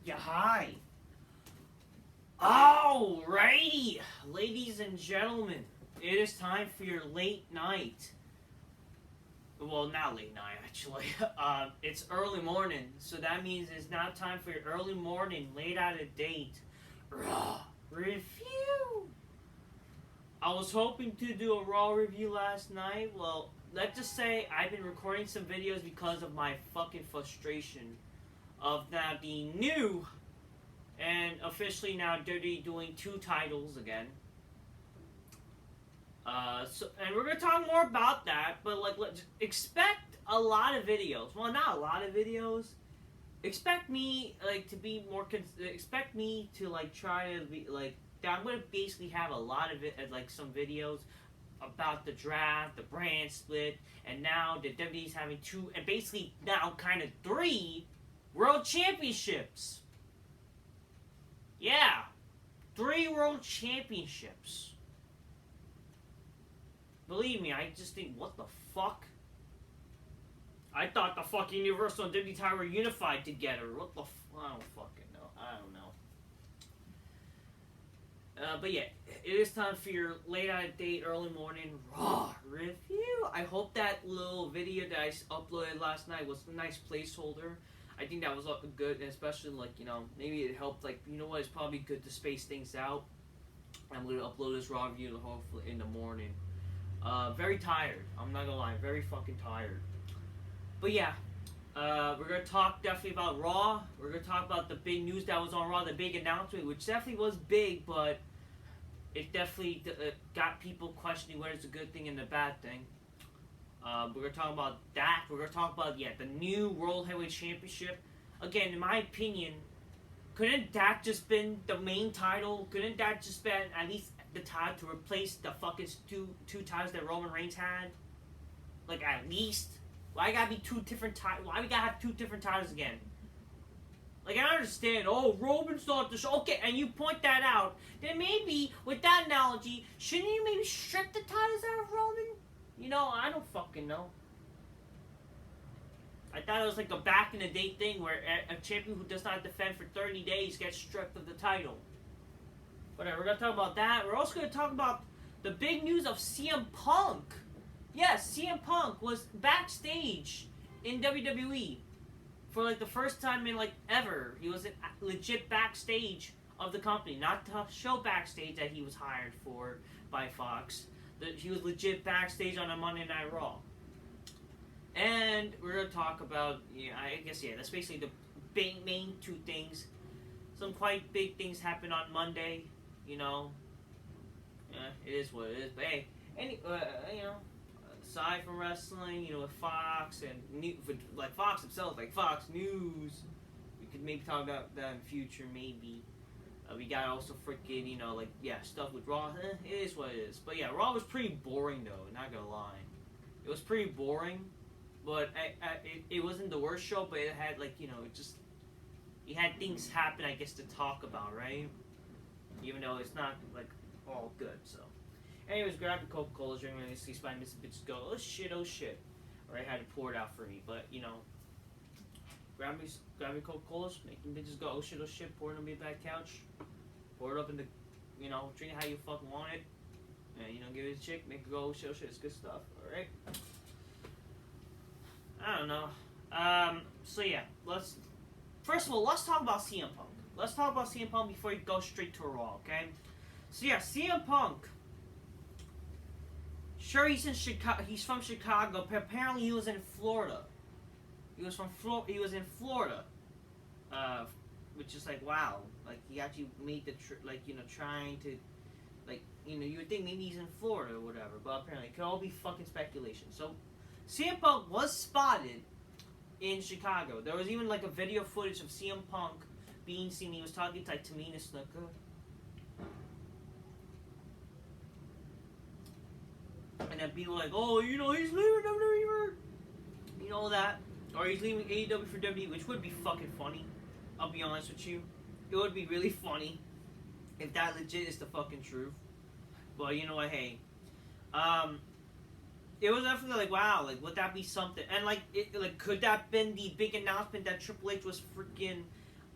Yeah, hi. Alrighty, ladies and gentlemen, it is time for your late night. Well, not late night, actually. It's early morning, so that means it's now time for your early morning, late out of date Raw review. I was hoping to do a Raw review last night. Well, let's just say I've been recording some videos because of my fucking frustration of now the new and officially now WWE doing 2 titles again. And we're gonna talk more about that, but like, let's expect a lot of videos. Well, not a lot of videos. Expect me like to be more. Expect me to like try to be like. I'm gonna basically have a lot of it, like some videos about the draft, the brand split, and now the WWE's having 2 and basically now kind of 3 world championships. Yeah, 3 world championships. Believe me, I just think, what the fuck? I thought the fucking Universal and WWE title were unified together. What the I don't fucking know. I don't know. But yeah, it is time for your late out of date, early morning Raw review. I hope that little video that I uploaded last night was a nice placeholder. I think that was good, and especially like, maybe it helped, like, you know what, it's probably good to space things out. I'm going to upload this Raw review hopefully in the morning. Very tired. I'm not gonna lie, very fucking tired. But yeah, we're gonna talk definitely about Raw. We're gonna talk about the big news that was on Raw, the big announcement, which definitely was big, but it definitely got people questioning whether it's a good thing and a bad thing. We're gonna talk about that. We're gonna talk about the new World Heavyweight Championship. Again, in my opinion, couldn't that just been the main title? Couldn't that just been at least the title to replace the fucking two titles that Roman Reigns had? Like, at least? Why gotta be 2 different titles? Why we gotta have 2 different titles again? Like, I understand, Roman's not the show. Okay, and you point that out. Then maybe, with that analogy, shouldn't you maybe strip the titles out of Roman? I don't fucking know. I thought it was like a back in the day thing where a champion who does not defend for 30 days gets stripped of the title. Whatever, we're going to talk about that. We're also going to talk about the big news of CM Punk. Yes, CM Punk was backstage in WWE for like the first time in like ever. He was legit backstage of the company, not the show backstage that he was hired for by Fox. He was legit backstage on a Monday Night Raw. And we're going to talk about, that's basically the main 2 things. Some quite big things happened on Monday. It is what it is. But hey, aside from wrestling, with Fox and like Fox himself, like Fox News, we could maybe talk about that in the future, maybe. We got also freaking, stuff with Raw. It is what it is. But yeah, Raw was pretty boring though, not gonna lie. It was pretty boring, but it wasn't the worst show, but it had it had things happen, I guess, to talk about, right? Even though it's not like all good. So, anyways, grab your Coca-Cola, drink when you see my missing bitches go, oh shit. Or I had it poured out for me, but grab your Coca-Colas, make them bitches go, oh shit, pour it on me back couch, pour it up in the, drink it how you fucking want it, and give it a chick, make it go, oh shit, it's good stuff. All right. I don't know. So yeah, first of all, let's talk about CM Punk. Let's talk about CM Punk before you go straight to Raw, okay? So yeah, CM Punk. Sure, he's in Chicago. He's from Chicago, but apparently he was in Florida. He was in Florida, which is like, wow. Like, he actually made the trying to, you would think maybe he's in Florida or whatever, but apparently it could all be fucking speculation. So, CM Punk was spotted in Chicago. There was even like a video footage of CM Punk being seen. He was talking to like Tamina Snuka. And then people were like, oh, he's leaving WWE. That. Or he's leaving AEW for WWE, which would be fucking funny. I'll be honest with you. It would be really funny if that legit is the fucking truth. But you know what, hey. It was definitely like, wow, like, would that be something? And could that been the big announcement that Triple H was freaking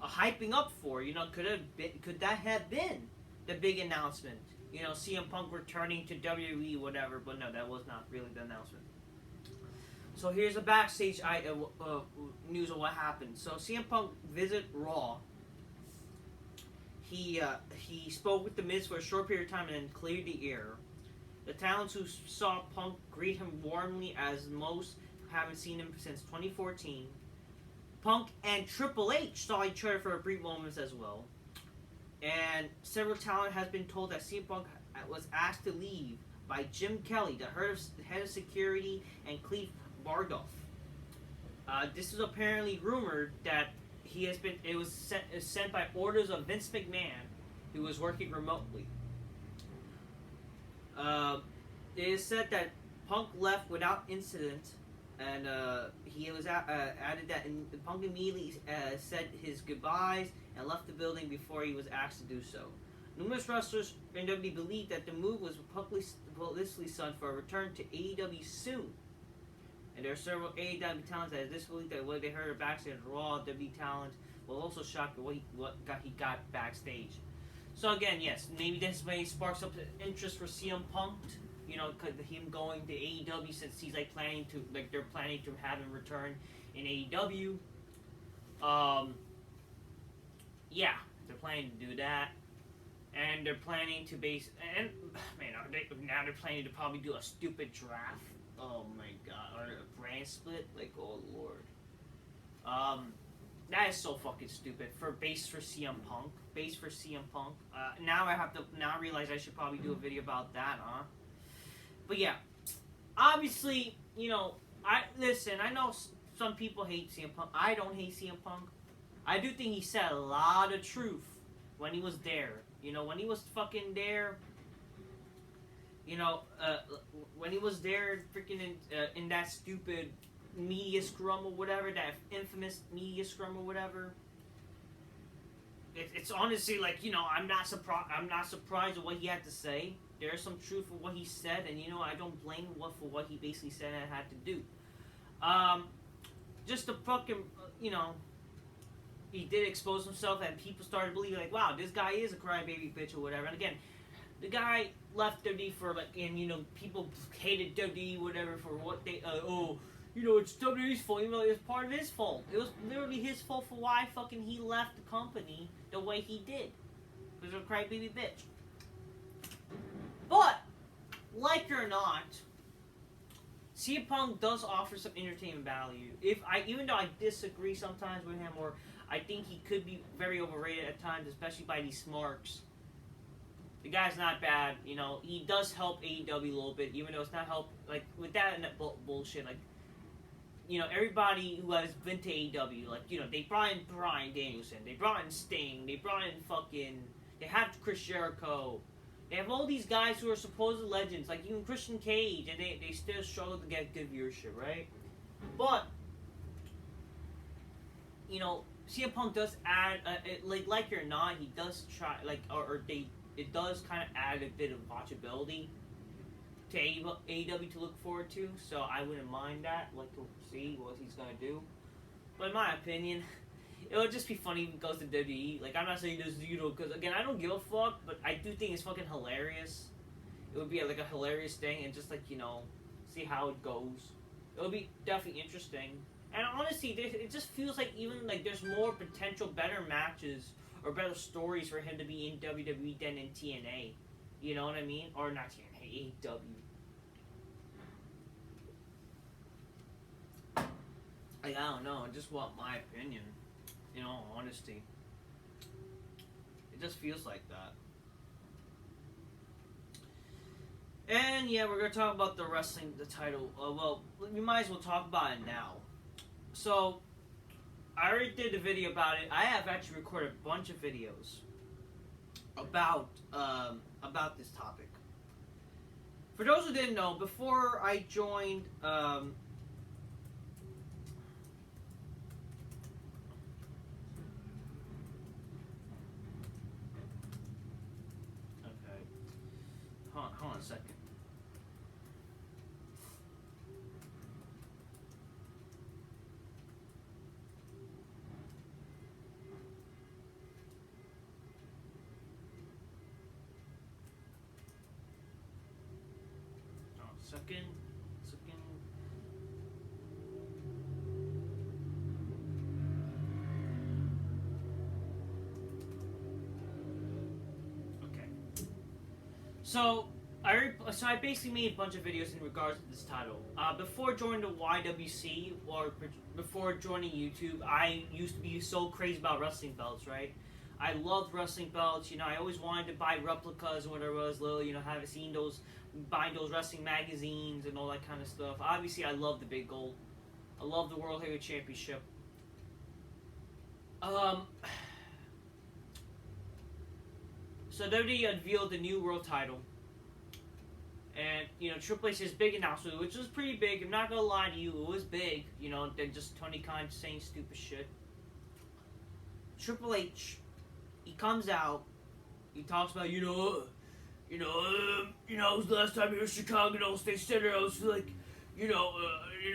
hyping up for. Could that have been the big announcement? CM Punk returning to WWE, whatever. But no, that was not really the announcement. So here's a backstage news of what happened. So CM Punk visit Raw. He spoke with The Miz for a short period of time and then cleared the air. The talents who saw Punk greet him warmly, as most haven't seen him since 2014. Punk and Triple H saw each other for a brief moment as well. And several talent has been told that CM Punk was asked to leave by Jim Kelly, the head of security, and Cleve Bardoff. This is apparently rumored that it was sent by orders of Vince McMahon, who was working remotely. It is said that Punk left without incident, and he was added that Punk immediately said his goodbyes and left the building before he was asked to do so. Numerous wrestlers in WWE believe that the move was publicly done for a return to AEW soon. And there are several AEW talents that disbelieve that what they heard of backstage at Raw. WWE talent was also shocked at what he got backstage. So again, yes, maybe this may sparks up interest for CM Punk. Cause him going to AEW, since he's they're planning to have him return in AEW. Yeah, they're planning to do that. And they're planning to now they're planning to probably do a stupid draft. Oh my god, or a brand split, oh lord. That is so fucking stupid. For CM Punk. Now I realize I should probably do a video about that, huh? But yeah, obviously, I know some people hate CM Punk. I don't hate CM Punk. I do think he said a lot of truth when he was there. When he was fucking there, when he was there freaking in that stupid media scrum or whatever, that infamous media scrum or whatever. It's honestly I'm not surprised at what he had to say. There's some truth for what he said, and I don't blame him for what he basically said and had to do. Just to fucking he did expose himself, and people started believing wow, this guy is a crybaby bitch or whatever. And again, the guy left WWE for people hated WWE whatever for what they it's WWE's fault. It's part of his fault. It was literally his fault for why fucking he left the company the way he did. He was a crybaby bitch. But like it or not, CM Punk does offer some entertainment value. Even though I disagree sometimes with him, or I think he could be very overrated at times, especially by these smarks. The guy's not bad, he does help AEW a little bit, even though it's not help, with that and that bullshit, everybody who has been to AEW, they brought in Bryan Danielson, they brought in Sting, they brought in they have Chris Jericho, they have all these guys who are supposed legends, even Christian Cage, and they still struggle to get good viewership, right? But, CM Punk does add, like it or not, he does try, it does kind of add a bit of watchability to AEW to look forward to, so I wouldn't mind that, to see what he's gonna do. But in my opinion, it would just be funny if he goes to WWE. I'm not saying this, because again, I don't give a fuck, but I do think it's fucking hilarious. It would be a hilarious thing, and just see how it goes. It would be definitely interesting. And honestly, it just feels even there's more potential better matches or better stories for him to be in WWE than in TNA. You know what I mean? Or not TNA, AEW. I don't know. I just want my opinion. In all honesty. It just feels like that. And yeah, we're going to talk about the title. We might as well talk about it now. So, I already did a video about it. I have actually recorded a bunch of videos about this topic. For those who didn't know, before I joined hold on a second. second. Okay. So I basically made a bunch of videos in regards to this title. Before joining the YWC or before joining YouTube, I used to be so crazy about wrestling belts, right? I loved wrestling belts. You know, I always wanted to buy replicas when I was little. You know, having seen buying those wrestling magazines and all that kind of stuff. Obviously, I love the big gold. I love the World Heavyweight Championship. So WWE unveiled the new world title. And, you know, TripleH's big announcement, which was pretty big. I'm not gonna lie to you, it was big. You know, than just Tony Khan saying stupid shit. Triple H, he comes out, he talks about, it was the last time you were in Chicago, State Center, I was like, it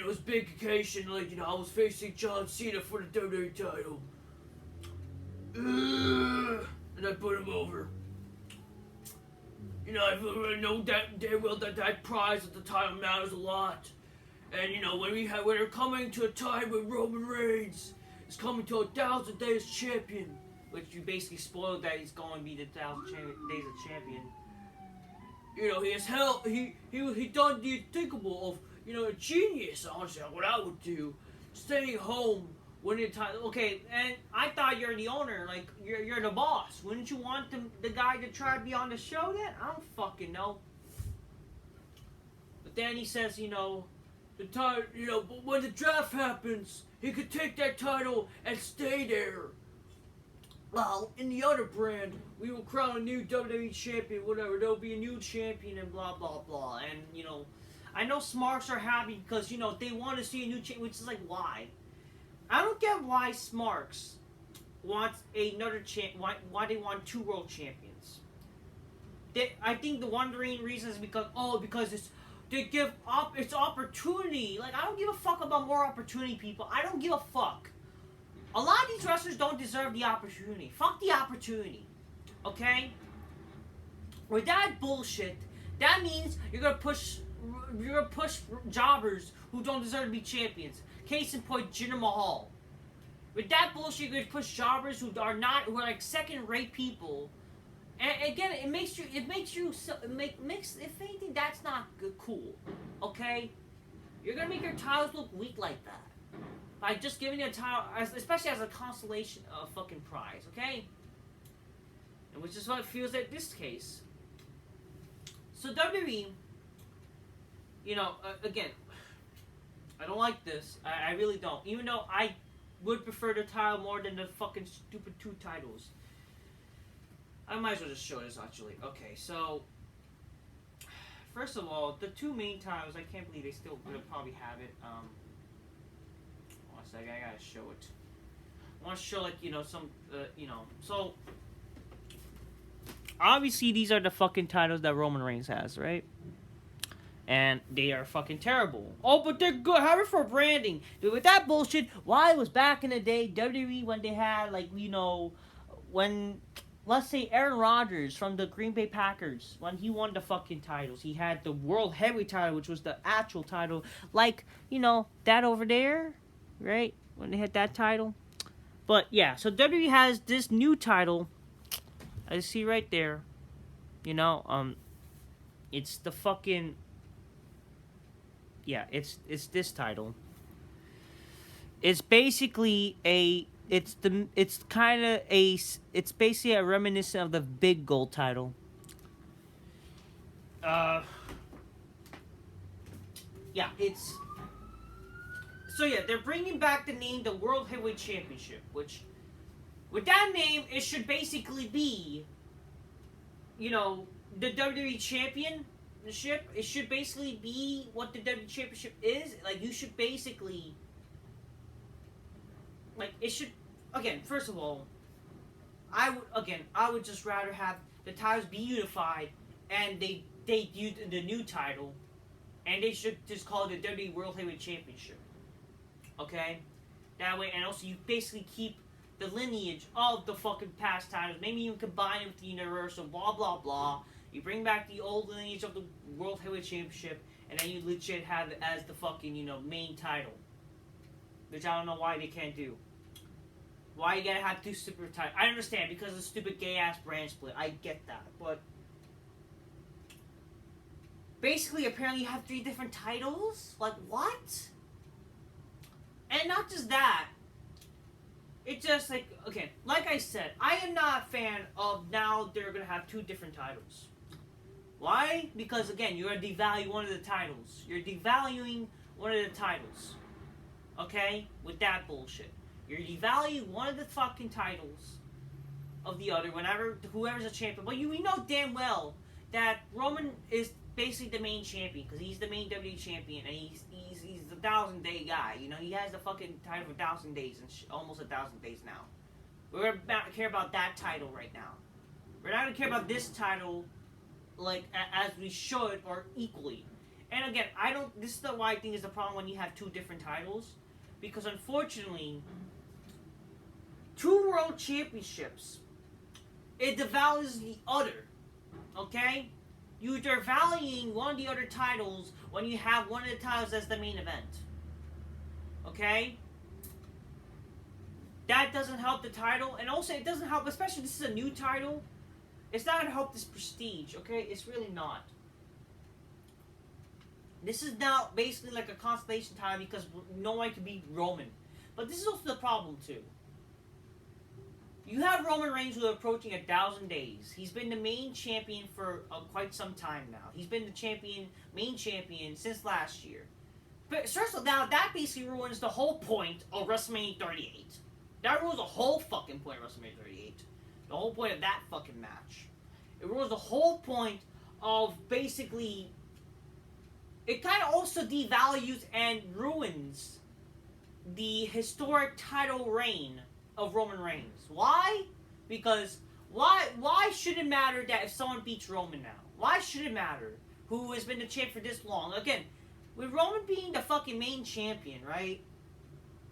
was a big occasion, like, I was facing John Cena for the WWE title. And I put him over. I know that damn well that prize at the title matters a lot. And, when we're coming to a time when Roman Reigns is coming to 1,000 days champion, which you basically spoiled that he's going to be the 1,000 days of champion. He has helped, he done the unthinkable of, a genius, honestly, what I would do, staying home, winning the title. Okay, and I thought you're the owner, like, you're the boss. Wouldn't you want the guy to try to be on the show then? I don't fucking know. But then he says, the title, but when the draft happens, he could take that title and stay there. Well, in the other brand, we will crown a new WWE champion, whatever. There'll be a new champion and blah, blah, blah. And, I know Smarks are happy because, they want to see a new champion, which is like, why? I don't get why Smarks wants another why they want 2 world champions. I think the wondering reason is because it's opportunity. Like, I don't give a fuck about more opportunity, people. I don't give a fuck. A lot of these wrestlers don't deserve the opportunity. Fuck the opportunity. Okay? With that bullshit, that means you're gonna push jobbers who don't deserve to be champions. Case in point, Jinder Mahal. With that bullshit, you're gonna push jobbers who are like second-rate people. And again, if anything, that's not cool. Okay? You're gonna make your titles look weak like that by just giving a title, especially as a consolation fucking prize. Okay? And which is what it feels like this case. So WWE, again, I don't like this. I really don't. Even though I would prefer the title more than the fucking stupid 2 titles. I might as well just show this, actually. Okay, so first of all, the 2 main titles, I can't believe they still would probably have it. One second, I gotta show it. I want to show, like, some, so obviously these are the fucking titles that Roman Reigns has, right? And they are fucking terrible. Oh, but they're good. Have it for branding. Dude, with that bullshit, why it was back in the day, WWE, when they had, like, when, let's say, Aaron Rodgers from the Green Bay Packers, when he won the fucking titles, he had the World Heavyweight title, which was the actual title, like, that over there, right? When they had that title. But, yeah, so WWE has this new title, I see right there, it's the fucking... Yeah, it's this title. It's basically it's basically a reminiscent of the big gold title. Yeah, they're bringing back the name, the World Heavyweight Championship, which with that name it should basically be, the WWE Champion. It should basically be what the WWE Championship is. Like, you should basically, like, it should, again, first of all, I would just rather have the titles be unified, and they use the new title, and they should just call it the WWE World Heavyweight Championship. Okay? That way, and also you basically keep the lineage of the fucking past titles. Maybe you combine it with the Universal, blah, blah, blah. You bring back the old lineage of the World Heavyweight Championship, and then you legit have it as the fucking, main title. Which I don't know why they can't do. Why you gotta have two super titles? I understand, because of the stupid gay-ass brand split. I get that, but... Basically, apparently you have 3 different titles? Like, what? And not just that. It's just like, okay, like I said, I am not a fan of now they're gonna have 2 different titles. Why? Because, again, you're gonna devalue one of the titles. You're devaluing one of the titles. Okay? With that bullshit. You're devaluing one of the fucking titles of the other whenever, whoever's a champion. But we know damn well that Roman is basically the main champion, because he's the main WWE champion, and he's the 1,000-day guy. He has the fucking title for 1,000 days, and almost 1,000 days now. We're about to care about that title right now. We're not gonna care about this title, like, as we should, or equally. And again, this is why I think is the problem when you have 2 different titles, because unfortunately, 2 world championships, it devalues the other, okay? You're valuing one of the other titles when you have one of the titles as the main event. Okay? That doesn't help the title, and also it doesn't help, especially this is a new title, it's not going to help this prestige, okay? It's really not. This is now basically like a constellation title because no one can beat Roman. But this is also the problem too. You have Roman Reigns who are approaching 1,000 days. He's been the main champion for quite some time now. He's been the main champion since last year. But first of all, now that basically ruins the whole point of WrestleMania 38. That ruins the whole fucking point of WrestleMania 38. The whole point of that fucking match. It ruins the whole point of basically... It kind of also devalues and ruins the historic title reign of Roman Reigns. Why? Because why should it matter that if someone beats Roman now? Why should it matter who has been the champ for this long? Again, with Roman being the fucking main champion, right?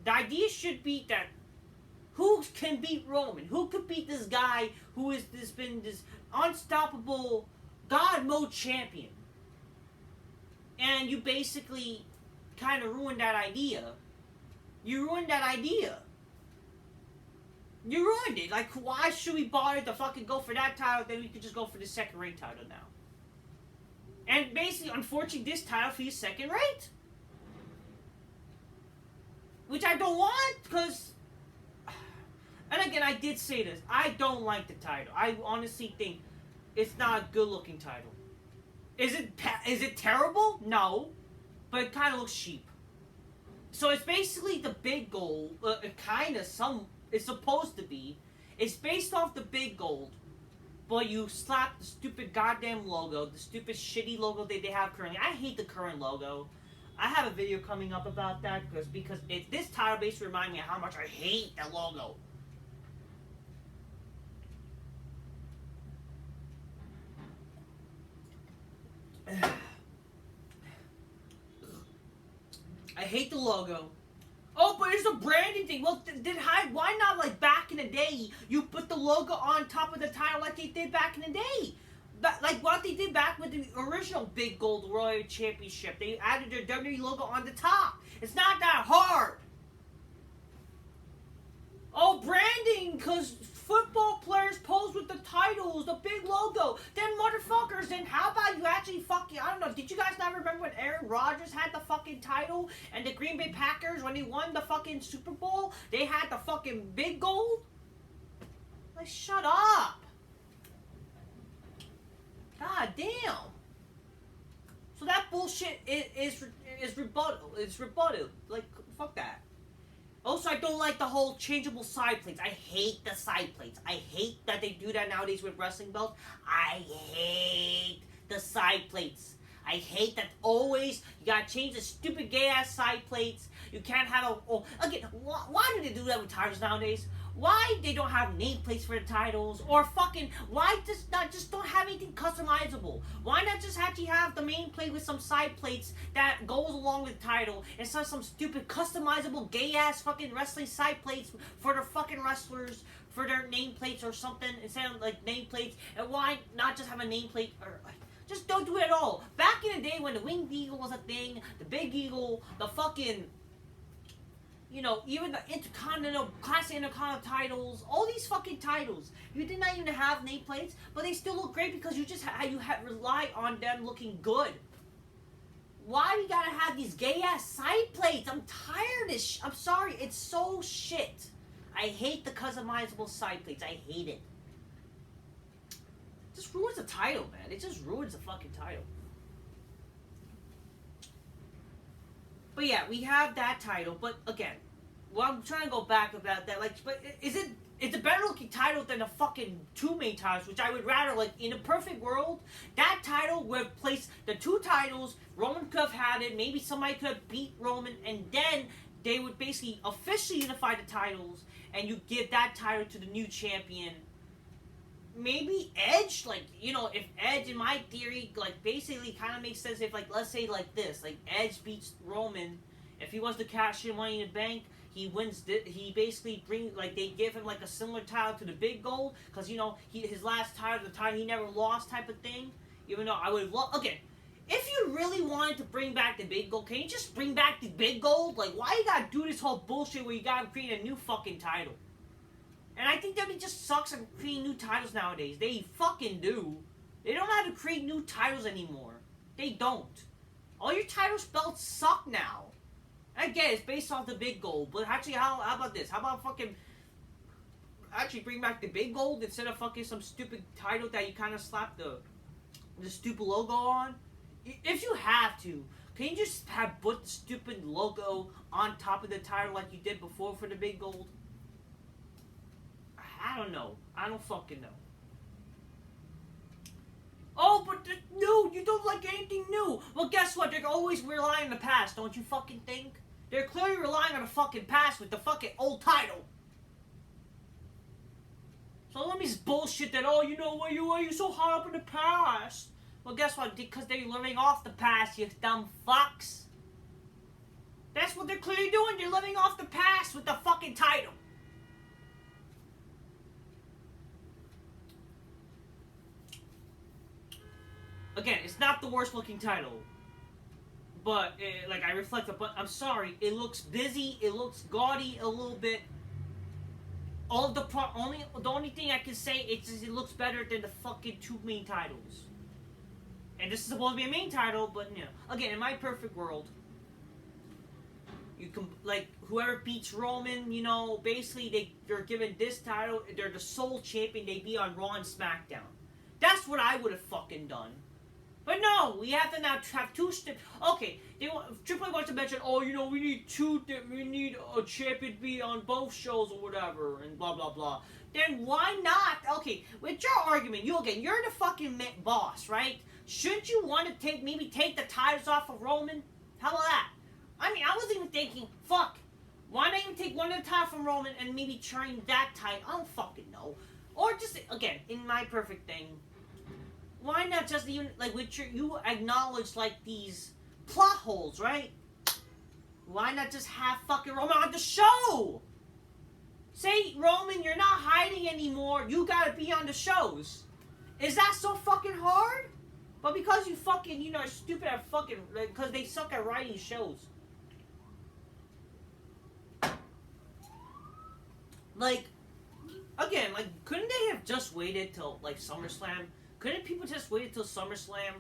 The idea should be that who can beat Roman? Who could beat this guy who has been this unstoppable God mode champion? And you basically kind of ruined that idea. You ruined that idea. You ruined it. Like, why should we bother to fucking go for that title? Then we could just go for the second rate title now. And basically, unfortunately, this title feels second rate. Which I don't want, because... And again, I did say this. I don't like the title. I honestly think it's not a good-looking title. Is it terrible? No. But it kind of looks cheap. So it's basically the big goal. It's supposed to be. It's based off the big gold. But you slap the stupid goddamn logo. The stupid shitty logo that they have currently. I hate the current logo. I have a video coming up about that. Because this title basically reminds me of how much I hate that logo. I hate the logo. Oh, but it's a branding thing. Well, why not, like, back in the day, you put the logo on top of the title like they did back in the day? Like what they did back with the original Big Gold Royal Championship. They added their WWE logo on the top. It's not that hard. Oh, branding, because football players pose with the titles, the big logo. Then motherfuckers, then how about you actually fucking, I don't know, did you guys not remember when Aaron Rodgers had the fucking title? And the Green Bay Packers, when they won the fucking Super Bowl, they had the fucking big gold? Like, shut up. God damn. So that bullshit is rebuttal. It's rebutted. Like, fuck that. Also, I don't like the whole changeable side plates. I hate the side plates. I hate that they do that nowadays with wrestling belts. I hate the side plates. I hate that always you gotta change the stupid gay-ass side plates. You can't have again, why do they do that with titles nowadays? Why they don't have nameplates for the titles? Or fucking, why just don't have anything customizable? Why not just actually have the main plate with some side plates that goes along with the title instead of some stupid customizable gay-ass fucking wrestling side plates for their fucking wrestlers, for their nameplates or something, instead of like nameplates? And why not just have a nameplate, or Just don't do it at all. Back in the day when the Winged Eagle was a thing, the Big Eagle, the fucking, you know, even the Intercontinental, Classic Intercontinental titles, all these fucking titles, you did not even have nameplates, but they still look great because you just rely on them looking good. Why we gotta have these gay ass side plates? I'm tired of this. I'm sorry, it's so shit. I hate the customizable side plates. I hate it. It just ruins the title, man. It just ruins the fucking title. But yeah, we have that title. But again, well, I'm trying to go back about that. Like, but it's a better looking title than the fucking two main titles, which I would rather, like, in a perfect world, that title would place the two titles. Roman could have had it. Maybe somebody could have beat Roman, and then they would basically officially unify the titles, and you give that title to the new champion. Maybe Edge, like, you know, if Edge, in my theory, like, basically kind of makes sense if, like, let's say like this, like, Edge beats Roman, if he wants to cash in Money in the Bank, he wins, he basically like, they give him, like, a similar title to the Big Gold, because, you know, his last title, the title he never lost type of thing, even though I would love, okay, if you really wanted to bring back the Big Gold, can you just bring back the Big Gold? Like, why you gotta do this whole bullshit where you gotta create a new fucking title? And I think WWE just sucks at creating new titles nowadays. They fucking do. They don't know how to create new titles anymore. They don't. All your title belts suck now. I get it, it's based off the Big Gold, but actually, how about this? How about fucking actually bring back the Big Gold instead of fucking some stupid title that you kind of slap the stupid logo on? If you have to, can you just put the stupid logo on top of the title like you did before for the Big Gold? I don't know. I don't fucking know. Oh, but new. You don't like anything new. Well, guess what? They're always relying on the past, don't you fucking think? They're clearly relying on the fucking past with the fucking old title. So let me bullshit that, oh, you know, why you so hard up in the past? Well, guess what? Because they're living off the past, you dumb fucks. That's what they're clearly doing. They're living off the past with the fucking title. Again, it's not the worst looking title, but like I reflect it. But I'm sorry, it looks busy, it looks gaudy a little bit. All the only thing I can say is it looks better than the fucking two main titles. And this is supposed to be a main title, but you know, again, in my perfect world, you can, like, whoever beats Roman, you know, basically they're given this title. They're the sole champion. They be on Raw and SmackDown. That's what I would have fucking done. But no, we have to now have two. Okay, TripleH wants to mention, oh, you know, we need a champion to be on both shows or whatever, and blah blah blah. Then why not? Okay, with your argument, you're the fucking boss, right? Shouldn't you want to maybe take the titles off of Roman? How about that? I mean, I was even thinking, fuck, why not even take one of the titles from Roman and maybe train that title? I don't fucking know. Or just, again, in my perfect thing, why not just even, like, you acknowledge, like, these plot holes, right? Why not just have fucking Roman on the show? Say, Roman, you're not hiding anymore. You gotta be on the shows. Is that so fucking hard? But because you fucking, you know, are stupid at fucking, like, because they suck at writing shows. Like, again, like, couldn't they have just waited till, like, SummerSlam? Couldn't people just wait until SummerSlam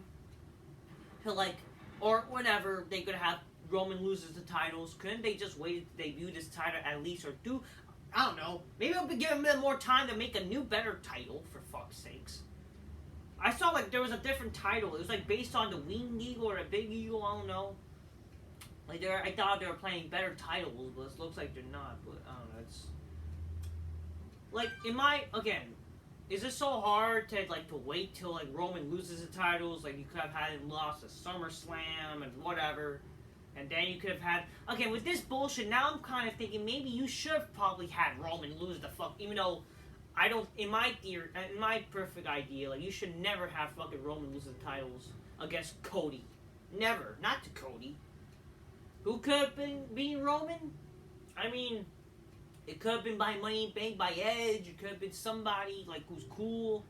to, like, or whenever they could have Roman loses the titles? Couldn't they just wait to debut this title at least, or do, I don't know, maybe I'll be giving them more time to make a new, better title, for fuck's sakes. I saw, like, there was a different title. It was, like, based on the Winged Eagle or a Big Eagle, I don't know. Like, I thought they were playing better titles, but it looks like they're not, but I don't know, it's... Like, again, is it so hard to, like, to wait till, like, Roman loses the titles? Like, you could have had him lost at SummerSlam and whatever. And then you could have had... Okay, with this bullshit, now I'm kind of thinking maybe you should have probably had Roman lose the fuck... Even though, I don't... In my theory, in my perfect idea, like, you should never have fucking Roman lose the titles against Cody. Never. Not to Cody. Who could have been beating Roman? I mean... It could have been by Money in the Bank, by Edge. It could have been somebody, like, who's cool.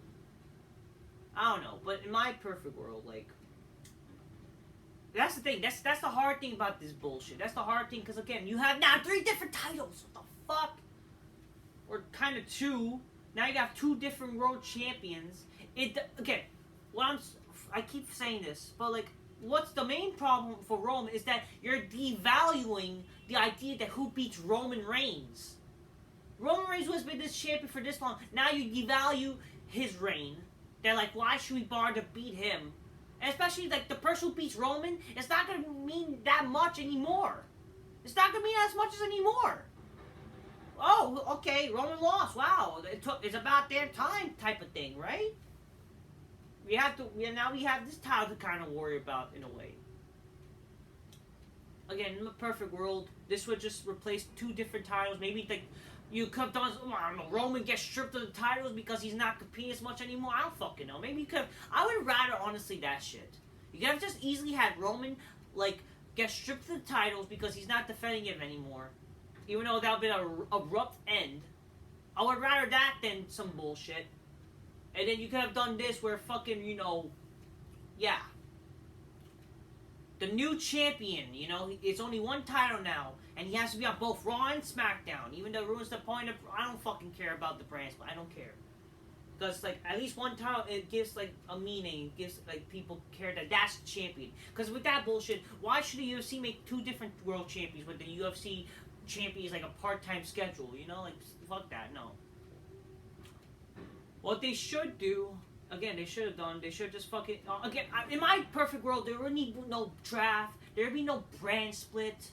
I don't know, but in my perfect world, like, that's the thing. That's the hard thing about this bullshit. That's the hard thing, because again, you have now 3 different titles. What the fuck? Or kind of 2. Now you got 2 different world champions. Okay, I keep saying this, but like, what's the main problem for Roman is that you're devaluing the idea that who beats Roman Reigns. Roman Reigns has been this champion for this long. Now you devalue his reign. They're like, why should we bother to beat him? And especially, like, the person who beats Roman, it's not going to mean that much anymore. It's not going to mean as much as anymore. Oh, okay, Roman lost. Wow, it's about their time type of thing, right? Now we have this title to kind of worry about in a way. Again, in the perfect world, this would just replace 2 different titles. Maybe, like, you could have done, I don't know, Roman gets stripped of the titles because he's not competing as much anymore. I don't fucking know. Maybe you could have, I would rather, honestly, that shit. You could have just easily had Roman, like, get stripped of the titles because he's not defending him anymore. Even though that would be an abrupt end. I would rather that than some bullshit. And then you could have done this where fucking, yeah. The new champion, it's only 1 title now. And he has to be on both Raw and SmackDown. Even though it ruins the point of, I don't fucking care about the brands, but I don't care. Because, like, at least 1 title, it gives, like, a meaning. It gives, like, people care that that's the champion. Because with that bullshit, why should the UFC make 2 different world champions with the UFC champion is like a part-time schedule, like, fuck that, no. What they should do, again, they should just fucking, again, in my perfect world, there would be no draft, there would be no brand split,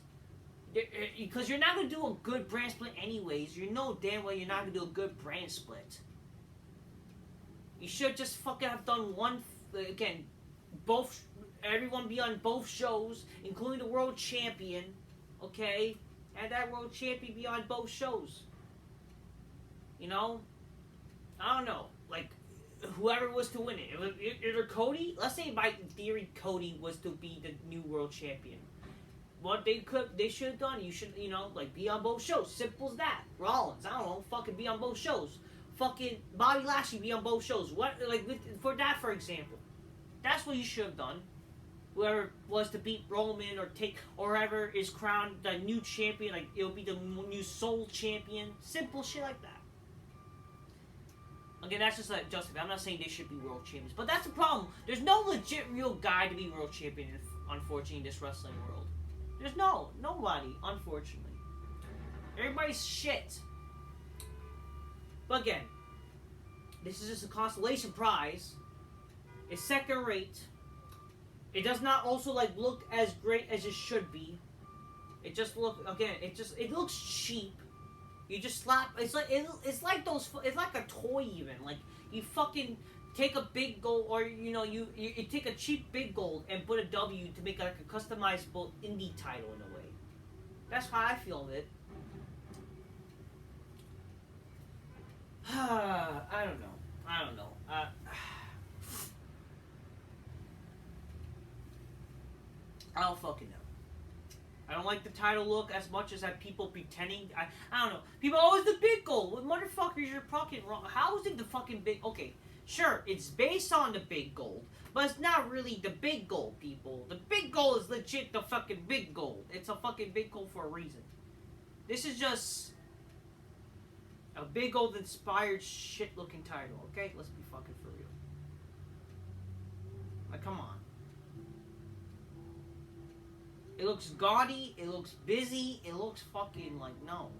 because you're not going to do a good brand split anyways. You know damn well you're not going to do a good brand split. You should just fucking have done one, again, everyone be on both shows, including the world champion, okay? And that world champion be on both shows. I don't know. Like, whoever was to win it. Either Cody, let's say by theory Cody was to be the new world champion. What they should have done, you should, like, be on both shows. Simple as that. Rollins, I don't know, fucking be on both shows. Fucking Bobby Lashley be on both shows. What, like, for that, for example. That's what you should have done. Whoever was to beat Roman or whoever is crowned the new champion, like, it'll be the new sole champion. Simple shit like that. Again, that's just like Justin. I'm not saying they should be world champions, but that's the problem. There's no legit real guy to be world champion, unfortunately, in this wrestling world. There's nobody, unfortunately. Everybody's shit. But again, this is just a consolation prize. It's second rate. It does not also, like, look as great as it should be. It just it looks cheap. You just slap. It's like a toy even. Like, you fucking take a big gold, or you take a cheap big gold and put a W to make like a customizable indie title in a way. That's how I feel of it. I don't know. I don't fucking know. I don't like the title look as much as people pretending. I don't know. People always the big gold. What motherfuckers you're fucking wrong? How is it the fucking big? Okay, sure, it's based on the big gold, but it's not really the big gold, people. The big gold is legit the fucking big gold. It's a fucking big gold for a reason. This is just a big gold inspired shit looking title. Okay, let's be fucking for real. Like, come on. It looks gaudy, it looks busy, it looks fucking like, no.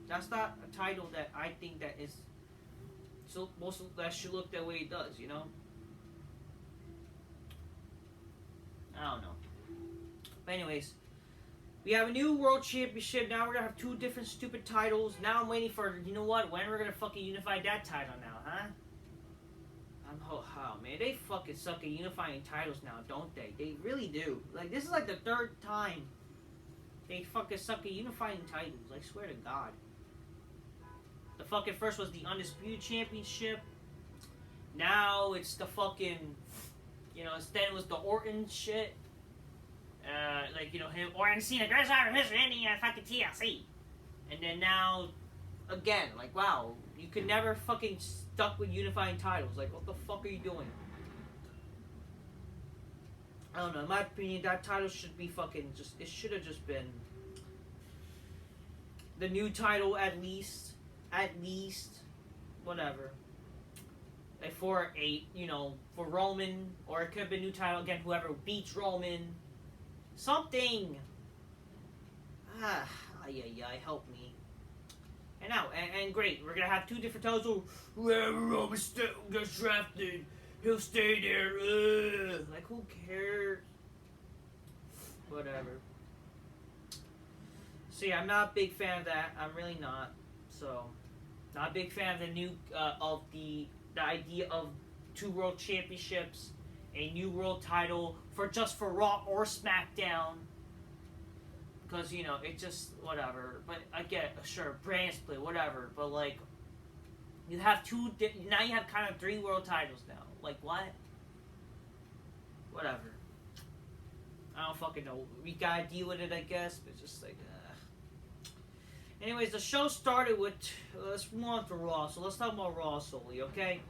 That's not a title that I think that is supposed to, that should look the way it does, I don't know. But anyways, we have a new world championship. Now we're gonna have 2 different stupid titles. Now I'm waiting for, when we're gonna fucking unify that title now, huh? Oh man, they fucking suck at unifying titles now, don't they? They really do. Like, this is like the 3rd time they fucking suck at unifying titles. I swear to God. The fucking first was the Undisputed Championship. Now it's the fucking, instead it was the Orton shit. Him, Orton Cena, there's our history ending at fucking TLC. And then now again, like, wow, you could never fucking stuck with unifying titles. Like, what the fuck are you doing? I don't know. In my opinion, that title should be fucking just. It should have just been the new title at least. At least, whatever. Like for for Roman, or it could have been new title again. Whoever beats Roman, something. Yeah, help me. And now, and great, we're gonna have two different titles. Oh, whoever Roman gets drafted, he'll stay there. Like, who cares? Whatever. See, I'm not a big fan of that. I'm really not. So, not a big fan of the new of the idea of 2 world championships, a new world title for Raw or SmackDown. Because, it just, whatever. But I get, sure, brand split, whatever. But, like, you have now you have kind of 3 world titles now. Like, what? Whatever. I don't fucking know. We gotta deal with it, I guess. But it's just like, Anyways, the show started with, let's move on to Raw. So let's talk about Raw solely, okay?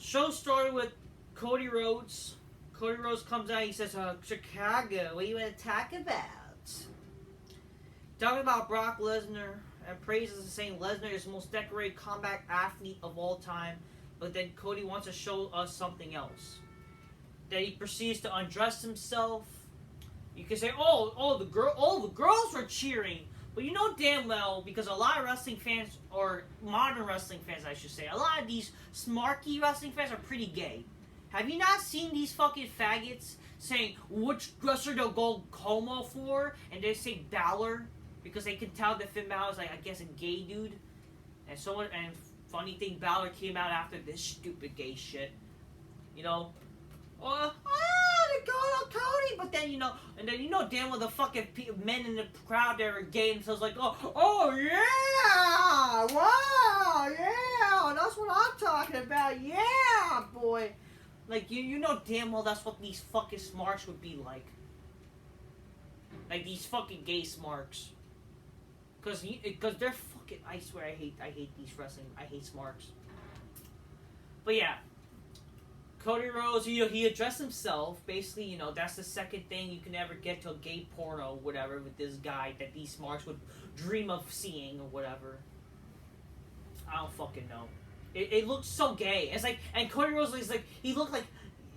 Show started with Cody Rhodes. Cody Rhodes comes out, he says, Chicago, what do you want to talk about? Talking about Brock Lesnar, and praises and saying Lesnar is the most decorated combat athlete of all time, but then Cody wants to show us something else. That he proceeds to undress himself. You can say, all the girls were cheering, but you know damn well, because a lot of wrestling fans, or modern wrestling fans I should say, a lot of these smarky wrestling fans are pretty gay. Have you not seen these fucking faggots saying which wrestler they'll go homo for, and they say Balor because they can tell that Finn Balor is, like, I guess, a gay dude, and funny thing, Balor came out after this stupid gay shit, they're going on Cody, but then and then damn well the fucking men in the crowd that are gay themselves like, oh yeah, wow, yeah, that's what I'm talking about, yeah, boy. Like, you know damn well that's what these fucking smarks would be like. Like, these fucking gay smarks. Cause they're fucking, I swear I hate these wrestling, I hate smarks. But yeah. Cody Rhodes, he addressed himself, basically, that's the second thing you can ever get to a gay porno, whatever, with this guy that these smarks would dream of seeing, or whatever. I don't fucking know. It looked so gay. It's like, and Cody Rhodes is like, he looked like,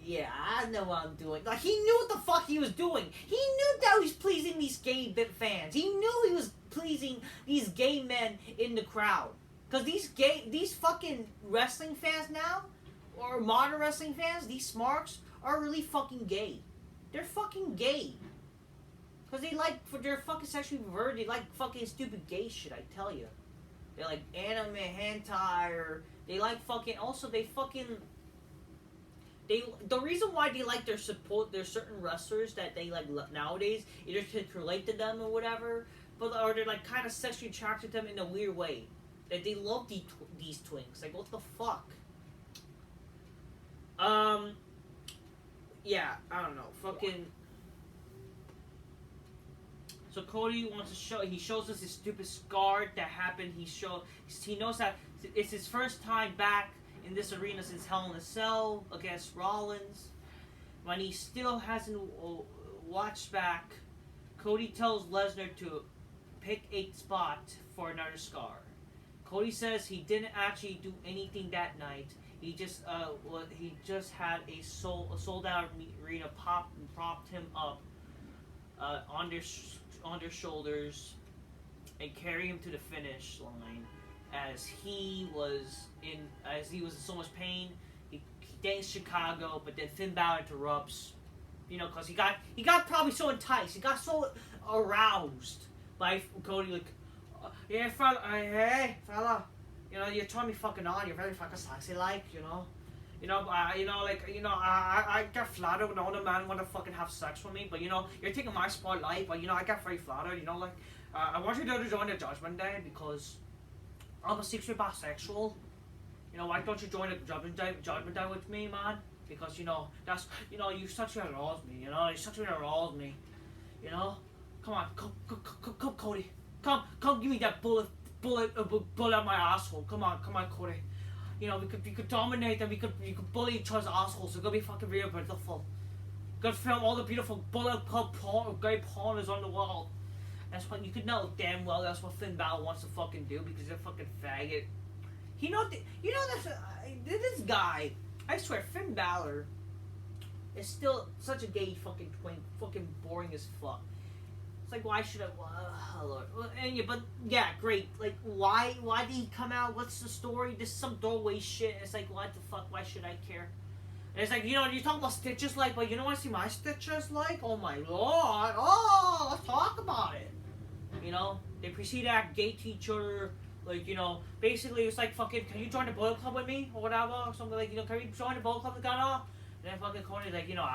yeah, I know what I'm doing. Like, he knew what the fuck he was doing. He knew that he was pleasing these gay fans. He knew he was pleasing these gay men in the crowd. Because these fucking wrestling fans now, or modern wrestling fans, these smarks, are really fucking gay. They're fucking gay. Because they're fucking sexually perverted. They like fucking stupid gay shit, I tell you. They like anime, hentai, or they like fucking, also the reason why they like there's certain wrestlers that they like nowadays, either to relate to them or whatever, or they're like kind of sexually attracted to them in a weird way. That they love these twinks. Like, what the fuck? Yeah, I don't know. Fucking. So Cody wants to he shows us his stupid scar that happened. He knows that it's his first time back in this arena since Hell in a Cell against Rollins. When he still hasn't watched back, Cody tells Lesnar to pick a spot for another scar. Cody says he didn't actually do anything that night. He just had a sold out arena propped him up on their shoulders and carry him to the finish line as he was in so much pain. He danced Chicago, but then Finn Balor interrupts, because he got probably so enticed, he got so aroused by Cody, like, yeah, fella, hey, fella, you're turning me fucking on, you're very fucking sexy, like, I get flattered when other man want to fucking have sex with me, but you're taking my spotlight, but I get very flattered, I want you to join the Judgment Day because I'm a secret bisexual. Why don't you join the Judgment Day with me, man? Because that's you sexually arouse me, you sexually arouse me, come on, come Cody. Come, give me that bullet out my asshole. Come on, Cody. You know, we could dominate them. We could bully each other's assholes. It's gonna be fucking real beautiful. Gonna film all the beautiful bullet club gay pornos on the wall. That's what you could know damn well. That's what Finn Balor wants to fucking do because he's a fucking faggot. This guy. I swear, Finn Balor is still such a gay fucking twink, fucking boring as fuck. It's like, why should I? Lord. But yeah, great. Like, why did he come out? What's the story? This is some doorway shit. It's like, what the fuck? Why should I care? And it's like, you know, you're talking about stitches like, but you know what I see my stitches like? Oh my lord! Oh, let's talk about it. You know, they proceed to act gay to each other. Like, you know, basically it's like fucking, can you join the bullet club with me or whatever? Or something like, you know, can we join the bullet club together? And then fucking Cody's like, you know,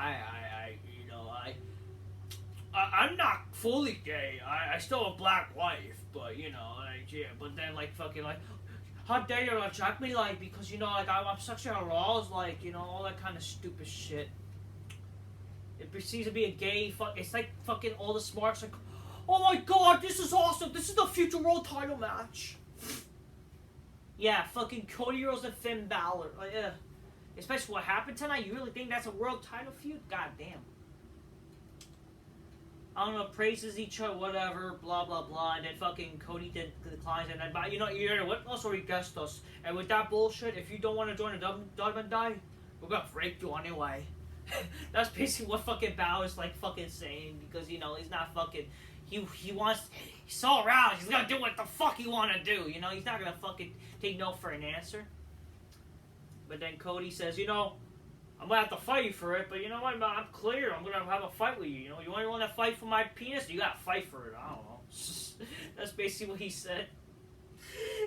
I'm not fully gay. I still have a black wife, but you know, like, yeah. But then like fucking like, how dare you reject me, like, because you know, like I'm sexually aroused, like, you know, all that kind of stupid shit. It proceeds to be a gay fuck. It's like fucking all the smarts like, oh my god, this is awesome. This is the future world title match. Yeah, fucking Cody Rhodes and Finn Balor. Like, especially what happened tonight. You really think that's a world title feud? God damn. I don't know, praises each other, whatever, blah, blah, blah, and then fucking Cody declines, and then, but you know, you're gonna whip us or you guessed us. And with that bullshit, if you don't want to join the Judgment Day, we're gonna break you anyway. That's basically what fucking Balor's like fucking saying, because, you know, he's not fucking, he's so aroused, he's gonna do what the fuck he wanna do, you know, he's not gonna fucking take no for an answer. But then Cody says, you know, I'm gonna have to fight you for it, but you know what? I'm clear. I'm gonna have a fight with you. You know, you want to fight for my penis? You gotta fight for it. I don't know. That's basically what he said.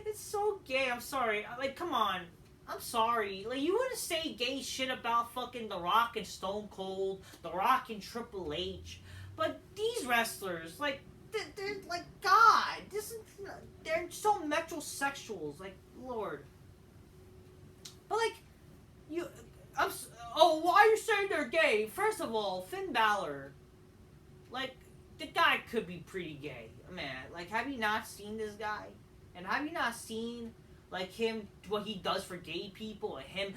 It's so gay. I'm sorry. Like, come on. I'm sorry. Like, you wouldn't say gay shit about fucking The Rock and Stone Cold, The Rock and Triple H, but these wrestlers, like, they're like, God, they're so metrosexuals. Like, Lord. But like, why are you saying they're gay? First of all, Finn Balor, like, the guy could be pretty gay. Man, like, have you not seen this guy? And have you not seen, like, him, what he does for gay people? Him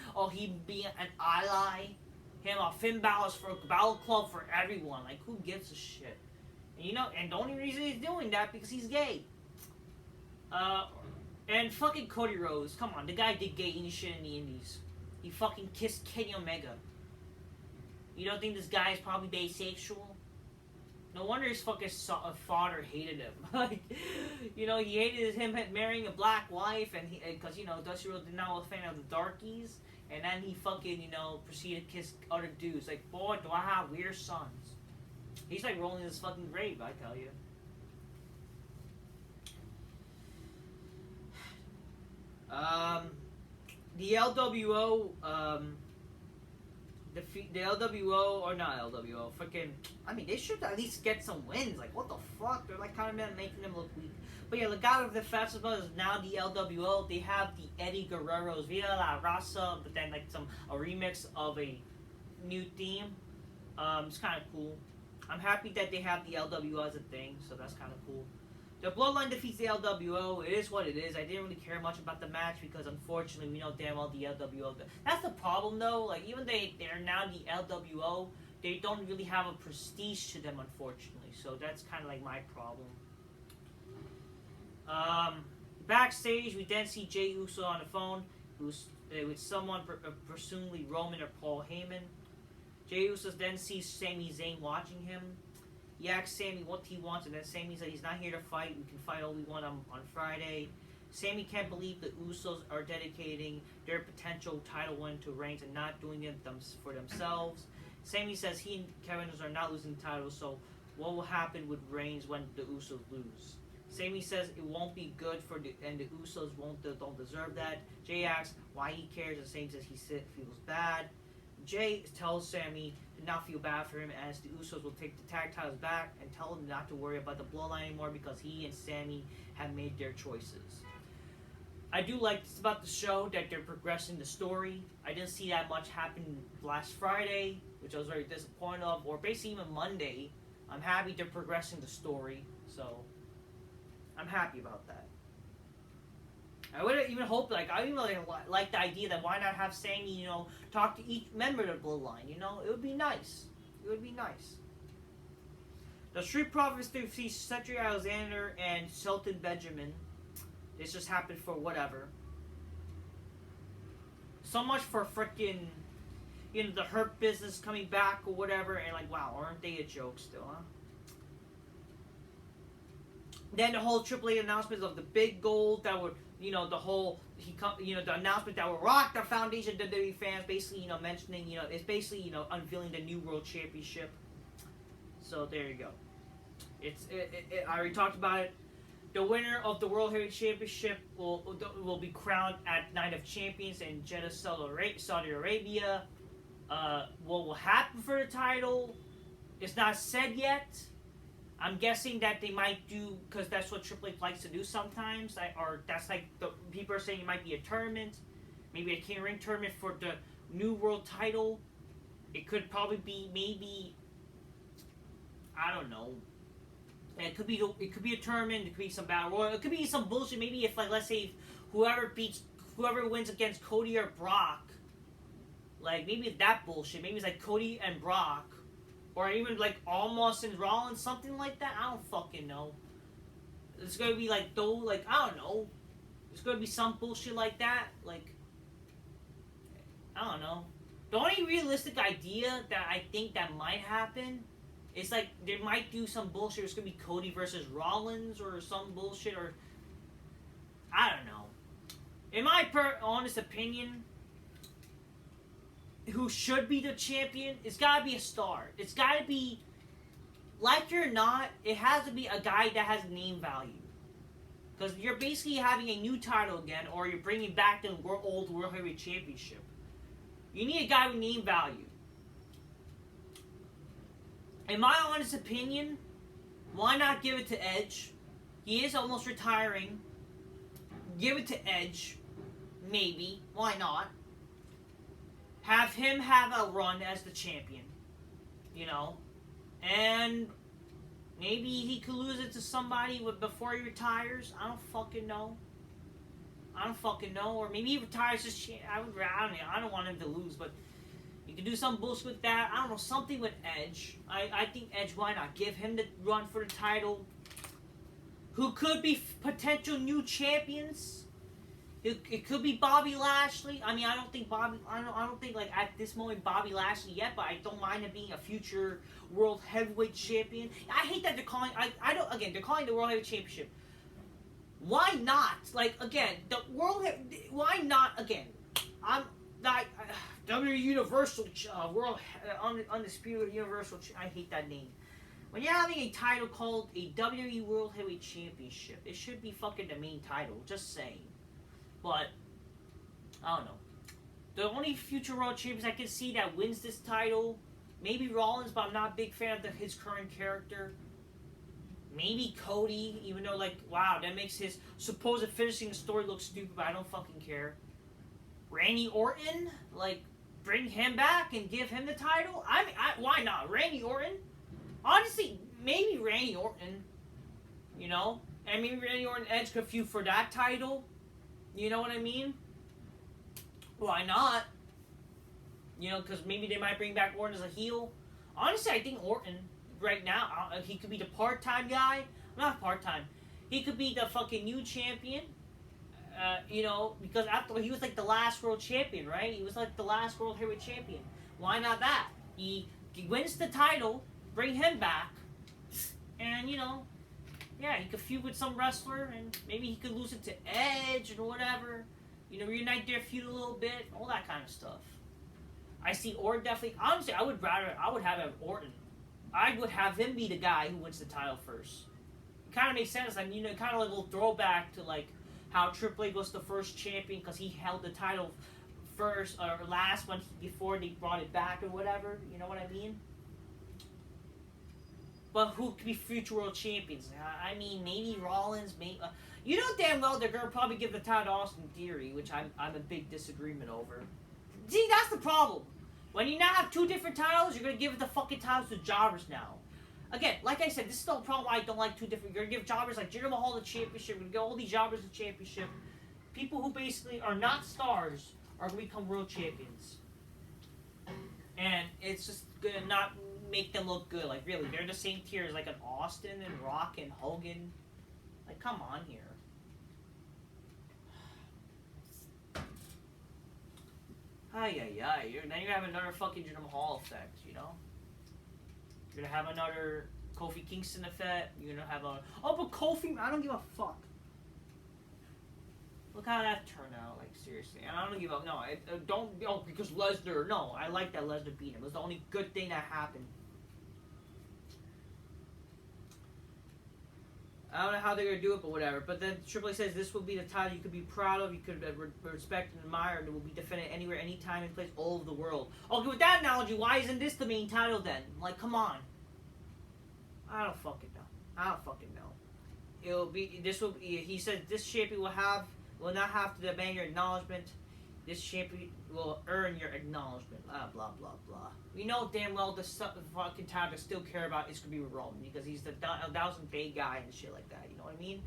being an ally? Finn Balor's for Balor Club for everyone. Like, who gives a shit? And, you know, and the only reason he's doing that because he's gay. And fucking Cody Rhodes, come on, the guy did gay shit in the Indies. He fucking kissed Kenny Omega. You don't think this guy is probably bisexual? No wonder his fucking father hated him. Like, you know, he hated him marrying a black wife, and because, you know, Dusty Rhodes is now a fan of the darkies, and then he fucking, you know, proceeded to kiss other dudes. Like, boy, do I have weird sons. He's like rolling his fucking grave, I tell you. The LWO, the LWO, or not LWO, freaking, I mean, they should at least get some wins. Like, what the fuck? They're like kind of making them look weak. But yeah, Legado of the Festival is now the LWO. They have the Eddie Guerrero's Via La Raza, but then like a remix of a new theme. It's kind of cool. I'm happy that they have the LWO as a thing, so that's kind of cool. The Bloodline defeats the LWO. It is what it is. I didn't really care much about the match because, unfortunately, we know damn well the LWO. That's the problem, though. Like, even they're now the LWO, they don't really have a prestige to them, unfortunately. So that's kind of like my problem. Backstage, we then see Jey Uso on the phone, who's with someone, presumably Roman or Paul Heyman. Jey Uso then sees Sami Zayn watching him. He asks Sami what he wants, and then Sami said he's not here to fight. We can fight all we want on Friday. Sami can't believe the Usos are dedicating their potential title win to Reigns and not doing it for themselves. Sami says he and Kevin are not losing titles, so what will happen with Reigns when the Usos lose? Sami says it won't be good and the Usos don't deserve that. Jey asks why he cares, and Sami says he feels bad. Jey tells Sami to not feel bad for him, as the Usos will take the tag titles back and tell him not to worry about the Bloodline anymore because he and Sami have made their choices. I do like this about the show, that they're progressing the story. I didn't see that much happen last Friday, which I was very disappointed of, or basically even Monday. I'm happy they're progressing the story, so I'm happy about that. I would even hope, like, I even like the idea that why not have Sammy, you know, talk to each member of the Bloodline, you know? It would be nice. It would be nice. The Street Profits defeat Cedric Alexander and Shelton Benjamin. This just happened for whatever. So much for freaking, you know, the Hurt Business coming back or whatever, and like, wow, aren't they a joke still, huh? Then the whole TripleH announcement of the big gold that would, you know, the whole, the announcement that would rock the foundation of WWE fans, basically, you know, mentioning, you know, it's basically, you know, unveiling the new World Championship. So there you go. I already talked about it. The winner of the World Heavyweight Championship will be crowned at Night of Champions in Jeddah, Saudi Arabia. What will happen for the title? It's not said yet. I'm guessing that they might do, because that's what TripleH likes to do sometimes. Or that's like, the people are saying it might be a tournament. Maybe a King Ring tournament for the new world title. It could probably be, maybe, I don't know. It could be a tournament. It could be some battle royal. It could be some bullshit. Maybe if, like, let's say whoever wins against Cody or Brock, like, maybe it's that bullshit. Maybe it's like Cody and Brock, or even like Almost and Rollins, something like that. I don't fucking know. It's gonna be like, though, like, I don't know. It's gonna be some bullshit like that. Like, I don't know. The only realistic idea that I think that might happen, it's like they might do some bullshit. It's gonna be Cody versus Rollins or some bullshit, or I don't know. In my honest opinion, who should be the champion? It's gotta be a star. It's gotta be, like it or not, it has to be a guy that has name value. Because you're basically having a new title again, or you're bringing back the old World Heavyweight Championship. You need a guy with name value. In my honest opinion, why not give it to Edge? He is almost retiring. Give it to Edge. Maybe. Why not? Have him have a run as the champion. You know? And maybe he could lose it to somebody before he retires. I don't fucking know. Or maybe he retires as champion. I don't want him to lose, but you can do some bullshit with that. I don't know, something with Edge. I think Edge, why not? Give him the run for the title. Who could be potential new champions? It could be Bobby Lashley. I mean, I don't think like at this moment Bobby Lashley yet, but I don't mind him being a future World Heavyweight Champion. I hate that they're calling. They're calling the World Heavyweight Championship. Why not? Like, again, why not again? I'm not. WWE Universal World Undisputed Universal. I hate that name. When you're having a title called a WWE World Heavyweight Championship, it should be fucking the main title. Just saying. But I don't know. The only future world champions I can see that wins this title, maybe Rollins, but I'm not a big fan of his current character. Maybe Cody, even though, like, wow, that makes his supposed finishing story look stupid, but I don't fucking care. Randy Orton, like, bring him back and give him the title? I mean, why not? Randy Orton? Honestly, maybe Randy Orton, you know? And maybe Randy Orton and Edge could feud for that title. You know what I mean? Why not? You know, because maybe they might bring back Orton as a heel. Honestly, I think Orton, right now, he could be the part-time guy. Not part-time. He could be the fucking new champion. You know, because after he was like the last world champion, right? He was like the last world heavyweight champion. Why not that? He wins the title, bring him back, and, you know, yeah, he could feud with some wrestler, and maybe he could lose it to Edge and whatever. You know, reunite their feud a little bit, all that kind of stuff. I see Orton definitely. Honestly, I would have Orton. I would have him be the guy who wins the title first. It kind of makes sense. I mean, you know, kind of like a little throwback to like how TripleH was the first champion because he held the title first or last before they brought it back or whatever. You know what I mean? But who could be future world champions? I mean, maybe Rollins. You know damn well they're gonna probably give the title to Austin Theory, which I'm a big disagreement over. See, that's the problem. When you now have two different titles, you're gonna give the fucking titles to jobbers now. Again, like I said, this is the problem why I don't like two different. You're gonna give jobbers like Jinder Mahal the championship. You're gonna give all these jobbers the championship. People who basically are not stars are gonna become world champions, and it's just gonna not make them look good. Like really, they're the same tier as like an Austin and Rock and Hogan. Like, come on here. Ay. Then you're gonna have another fucking Jinder Mahal effect, you know? You're gonna have another Kofi Kingston effect. You're gonna have a... Oh, but Kofi... I don't give a fuck. Look how that turned out, like, seriously. And I don't give a... No, don't... Oh, because Lesnar... No, I like that Lesnar beat him. It was the only good thing that happened. I don't know how they're going to do it, but whatever. But then TripleH says this will be the title you could be proud of, you could respect and admire, and it will be defended anywhere, anytime, any place, all over the world. Okay, with that analogy, why isn't this the main title then? Like, come on. I don't fucking know. It'll be, this will be, he said this champion will not have to demand your acknowledgement. This champion will earn your acknowledgement. Blah, blah, blah, blah. We know damn well the fucking title to still care about is going to be with Roman because he's the 1,000-day guy and shit like that. You know what I mean?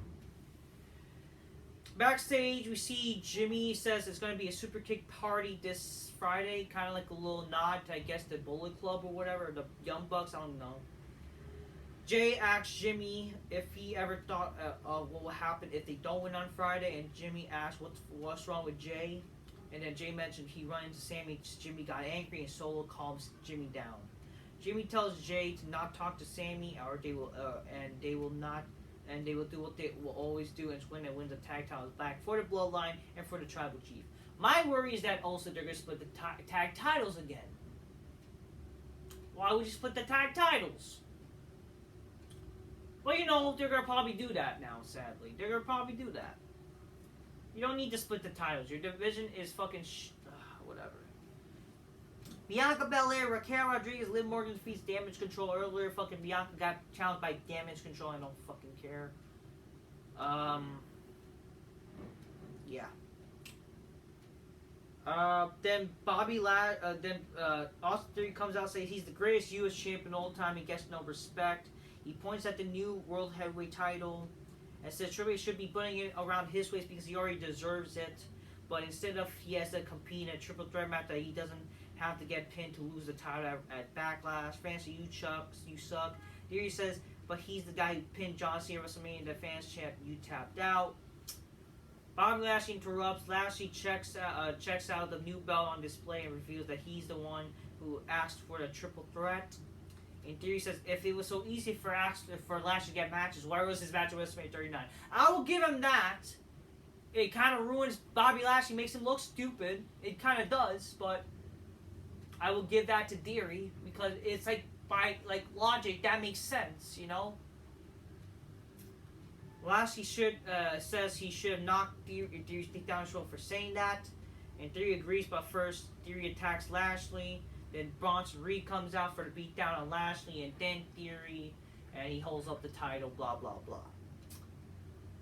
Backstage, we see Jimmy says it's going to be a super kick party this Friday. Kind of like a little nod to, I guess, the Bullet Club or whatever. The Young Bucks, I don't know. Jay asks Jimmy if he ever thought what will happen if they don't win on Friday. And Jimmy asks what's wrong with Jay. And then Jay mentioned he runs into Sammy. Jimmy got angry and Solo calms Jimmy down. Jimmy tells Jay to not talk to Sammy, or they will do what they will always do and win the tag titles back for the Bloodline and for the Tribal Chief. My worry is that also they're gonna split the tag titles again. Why would you split the tag titles? Well, you know they're gonna probably do that now. Sadly, they're gonna probably do that. You don't need to split the titles. Your division is fucking whatever. Bianca Belair, Raquel Rodriguez, Liv Morgan defeats Damage Control earlier. Fucking Bianca got challenged by Damage Control. I don't fucking care. Yeah. Then Austin Theory comes out and says he's the greatest U.S. champion all time. He gets no respect. He points at the new World Heavyweight title and says Triple H should be putting it around his waist because he already deserves it. But instead of he has to compete in a triple threat match that he doesn't have to get pinned to lose the title at Backlash. Fancy, you suck. Theory says, but he's the guy who pinned John Cena at WrestleMania, the fans chant, you tapped out. Bobby Lashley interrupts. Lashley checks out the new belt on display and reveals that he's the one who asked for the triple threat. And Theory says, if it was so easy for Lashley to get matches, why was his match at WrestleMania 39? I will give him that. It kind of ruins Bobby Lashley, makes him look stupid. It kind of does, but I will give that to Theory because it's like by logic that makes sense, you know. Lashley says he should have knocked Theory's down show for saying that, and Theory agrees. But first, Theory attacks Lashley. Then Bronson Reed comes out for the beatdown on Lashley, and then Theory, and he holds up the title, blah, blah, blah.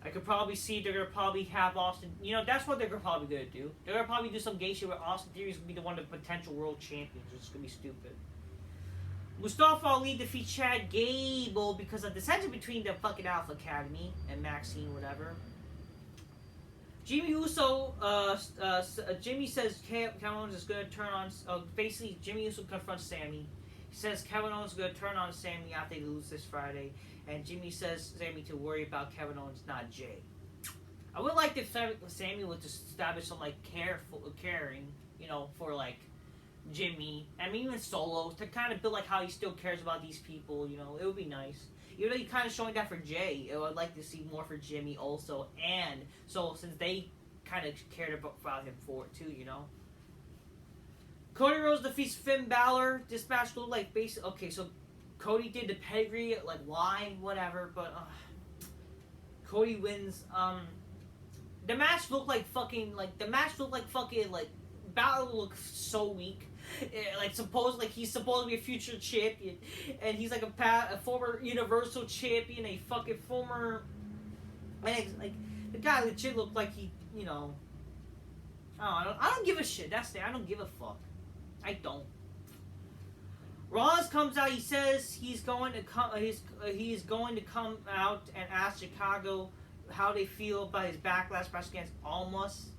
I could probably see they're going to probably have Austin, you know, that's what they're probably going to do. They're going to probably do some gay shit where Austin Theory is going to be the one of the potential world champions, which is going to be stupid. Mustafa Ali defeats Chad Gable because of dissension between the fucking Alpha Academy and Maxine, whatever. Jimmy Uso, Jimmy says Kevin Owens is going to turn on, basically Jimmy Uso confronts Sammy. He says Kevin Owens is going to turn on Sammy after they lose this Friday. And Jimmy says Sammy to worry about Kevin Owens, not Jay. I would like if Sammy would just establish some, like, caring, you know, for, like, Jimmy. I mean, even Solo, to kind of build, like, how he still cares about these people, you know. It would be nice. Even though you're kind of showing that for Jay, I would like to see more for Jimmy also. And so, since they kind of cared about him for it, too, you know. Cody Rhodes defeats Finn Balor. This match looked like basic. Okay, so Cody did the pedigree, like, why, whatever, but Cody wins. The match looked like fucking, like, Balor looked so weak. Like, he's supposed to be a future champion, and he's like a former Universal champion, a fucking former, like, the guy legit looked like he, you know, I don't give a shit, I don't give a fuck. I don't. Rollins comes out. He says he's going to come. He's going to come out and ask Chicago how they feel about his backlash match against Almas,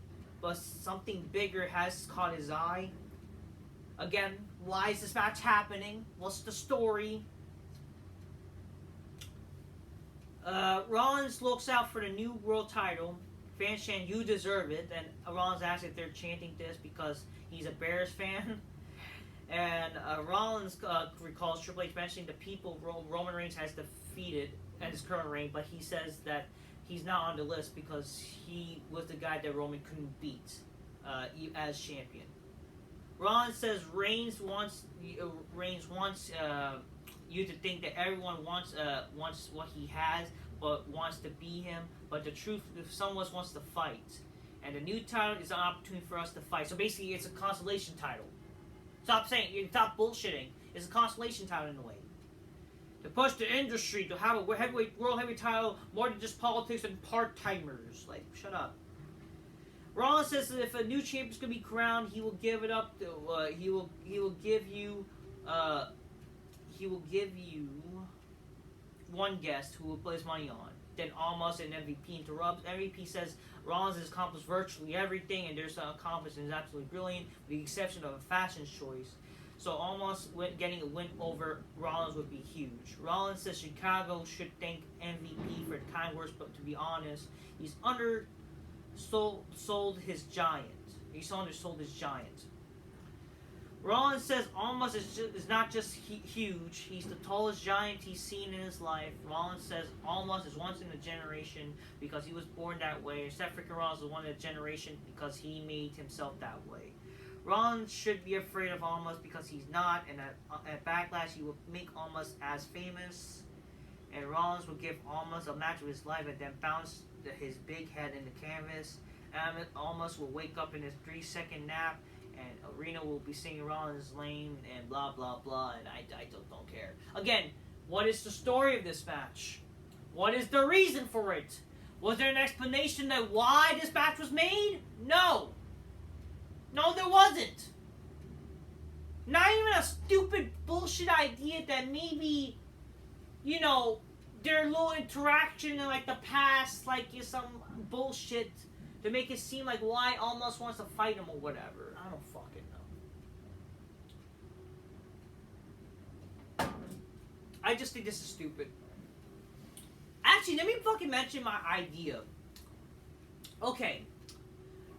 but something bigger has caught his eye. Again, why is this match happening? What's the story? Rollins looks out for the new world title. Fans chant, "You deserve it." And Rollins asks if they're chanting this because he's a Bears fan. And Rollins recalls Triple H mentioning the people Roman Reigns has defeated at his current reign, but he says that he's not on the list because he was the guy that Roman couldn't beat as champion. Rollins says Reigns wants you to think that everyone wants what he has, but wants to be him. But the truth, if someone wants to fight, and the new title is an opportunity for us to fight. So basically, it's a consolation title. Stop bullshitting. It's a consolation title in a way. To push the industry to have a world heavyweight title more than just politics and part-timers. Like, shut up. Rollins says that if a new champion's gonna be crowned, he will give it up to he will give you one guest who will put his money on. Then Almas and MVP interrupts. MVP says Rollins has accomplished virtually everything, and there's accomplished and is absolutely brilliant, with the exception of a fashion choice. So Almas getting a win over Rollins would be huge. Rollins says Chicago should thank MVP for the kind words, but to be honest, he's undersold his giant. He's undersold his giant. Rollins says Almas is not just huge, he's the tallest giant he's seen in his life. Rollins says Almas is once in a generation because he was born that way. Except freaking Rollins is one in a generation because he made himself that way. Rollins should be afraid of Almas because he's not, and at Backlash he will make Almas as famous. And Rollins will give Almas a match of his life and then bounce his big head in the canvas. And Almas will wake up in his 3-second nap, and Arena will be singing Rollins' lame and blah blah blah, and I don't care. Again, what is the story of this match? What is the reason for it? Was there an explanation that why this match was made? No. No, there wasn't. Not even a stupid bullshit idea that maybe, their little interaction in like the past, like some bullshit to make it seem like why Almas wants to fight him or whatever. I don't fucking know. I just think this is stupid. Actually, let me fucking mention my idea. Okay.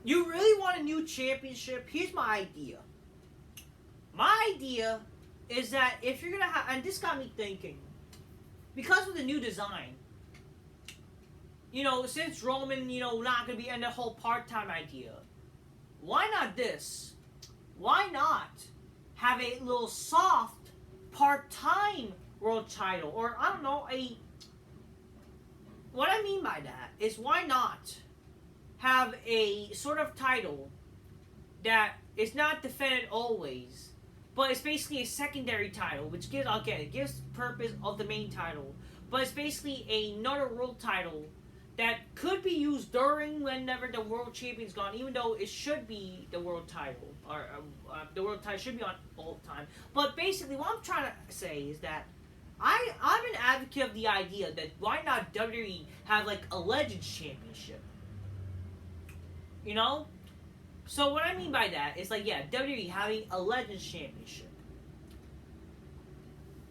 You really want a new championship? Here's my idea. My idea is that if you're gonna have, and this got me thinking, because of the new design, since Roman, not gonna be in the whole part-time idea, why not this? Why not have a little soft part-time world title? Or, I don't know, what I mean by that is why not have a sort of title that is not defended always, but it's basically a secondary title, which gives purpose of the main title, but it's basically another world title that could be used during whenever the world champion's gone, even though it should be the world title, or the world title should be on all the time. But basically, what I'm trying to say is that I'm an advocate of the idea that why not WWE have like a Legends Championship? So what I mean by that is WWE having a Legends Championship.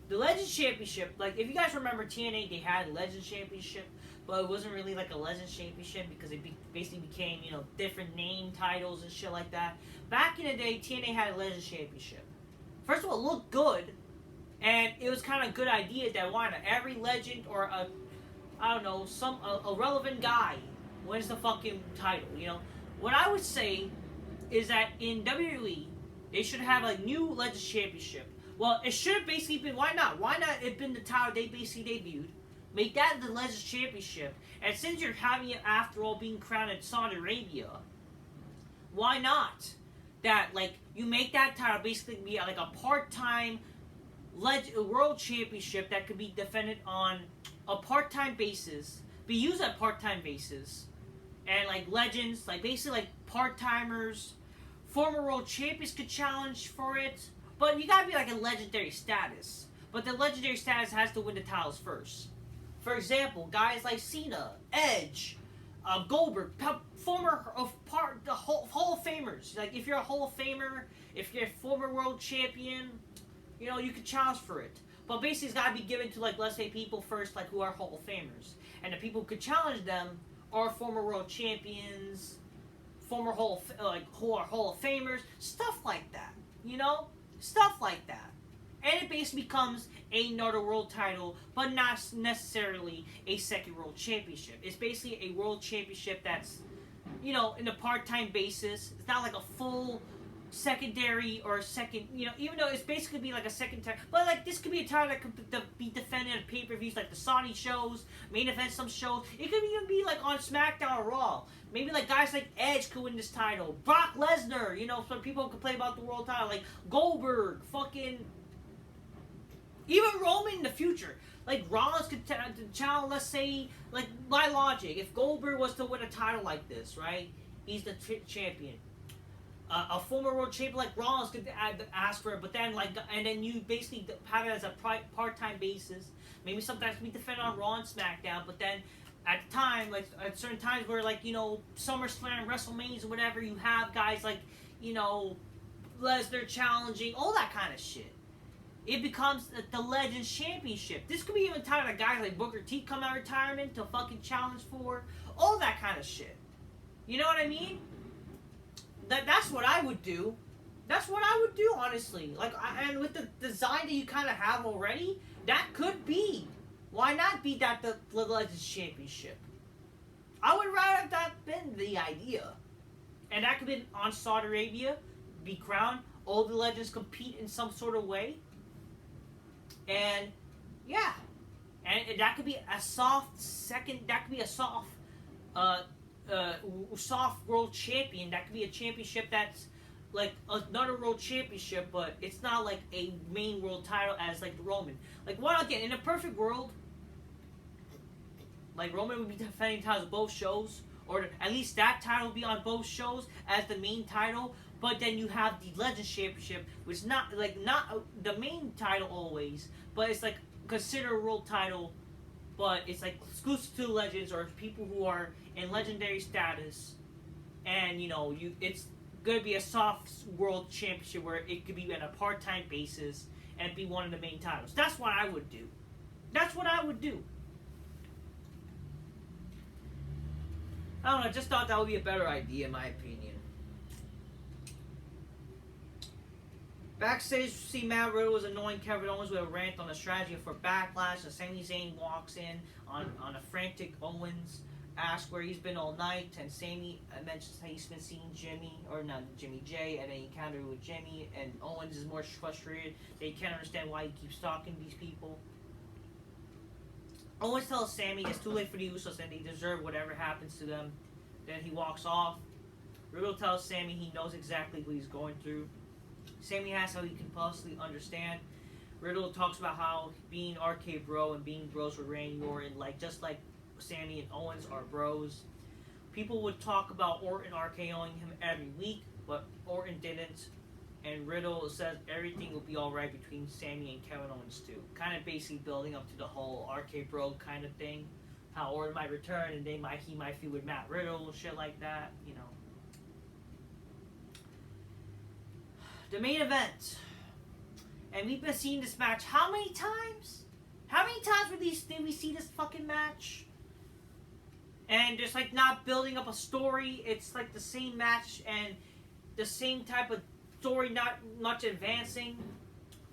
The Legends Championship, like if you guys remember TNA, they had a Legends Championship, but it wasn't really like a Legends Championship because it basically became, different name titles and shit like that. Back in the day, TNA had a Legends Championship. First of all, it looked good, and it was kind of a good idea that why not every legend or a relevant guy wins the fucking title, What I would say is that in WWE, they should have a new Legends Championship. Well, it should have basically been, why not? Why not it been the title they basically debuted? Make that the Legends Championship. And since you're having it, after all, being crowned in Saudi Arabia, why not? That, you make that title basically be like a part-time World Championship that could be defended on a part-time basis, be used at part-time basis, and legends, basically part-timers, former world champions could challenge for it, But you gotta be like a legendary status. But the legendary status has to win the titles first. For example, guys like Cena, Edge, Goldberg, former Hall of Famers. Like if you're a Hall of Famer, if you're a former world champion, you know, you could challenge for it. But basically, it's gotta be given to, like, let's say people first, like, who are Hall of Famers, and the people who could challenge them are former world champions, former who are Hall of Famers, stuff like that. You know, stuff like that. And it basically becomes another world title, but not necessarily a second world championship. It's basically a world championship that's, you know, in a part-time basis. It's not like a full secondary or second, you know, even though it's basically be like a second title. But, like, this could be a title that could be defended at pay-per-views like the Saudi shows, main event some shows. It could even be, like, on SmackDown or Raw. Maybe, like, guys like Edge could win this title. Brock Lesnar, you know, so people complain about the world title. Like, Goldberg, fucking... Even Roman in the future. Like, Rollins could challenge, let's say, like, by logic, if Goldberg was to win a title like this, right? He's the champion. A former world champion like Rollins could ask for it, but then, like, and then you basically have it as a part-time basis. Maybe sometimes we defend on Raw and SmackDown, but then at the time, like, at certain times where, like, you know, SummerSlam, WrestleManias, or whatever, you have guys like, you know, Lesnar challenging, all that kind of shit. It becomes the Legends Championship. This could be even tied to guys like Booker T come out of retirement to fucking challenge for, all that kind of shit. You know what I mean? That's what I would do. That's what I would do, honestly. Like, and with the design that you kind of have already, that could be. Why not be that the Legends Championship? I would rather have that been the idea. And that could be on Saudi Arabia, be crowned. All the legends compete in some sort of way. And, yeah. And that could be a soft second, that could be a soft world champion. That could be a championship that's like another world championship, but it's not like a main world title as like the Roman. Like, what again, in a perfect world, like Roman would be defending titles of both shows, or at least that title would be on both shows as the main title. But then you have the Legends Championship, which is not the main title always, but it's like considered a world title, but it's like exclusive to Legends or people who are in legendary status, and you know, it's gonna be a soft world championship where it could be on a part-time basis and be one of the main titles. That's what I would do. That's what I would do. I don't know, I just thought that would be a better idea in my opinion. Backstage, see Matt Riddle was annoying Kevin Owens with a rant on the strategy for Backlash, and Sami Zayn walks in on a frantic Owens, asks where he's been all night, and Sami mentions how he's been seeing Jimmy, or not Jimmy J, and then he encountered with Jimmy, and Owens is more frustrated that he can't understand why he keeps stalking these people. Owens tells Sami it's too late for the Usos and they deserve whatever happens to them. Then he walks off. Riddle tells Sami he knows exactly what he's going through. Sami asks how he can possibly understand. Riddle talks about how being RK Bro and being bros with Randy Orton, like just like Sami and Owens are bros. People would talk about Orton RKOing him every week, but Orton didn't. And Riddle says everything will be alright between Sami and Kevin Owens too. Kind of basically building up to the whole RK Bro kind of thing. How Orton might return and he might feud with Matt Riddle, shit like that, you know. The main event. And we've been seeing this match how many times? How many times did we see this fucking match? And just like not building up a story. It's like the same match and the same type of story, not much advancing.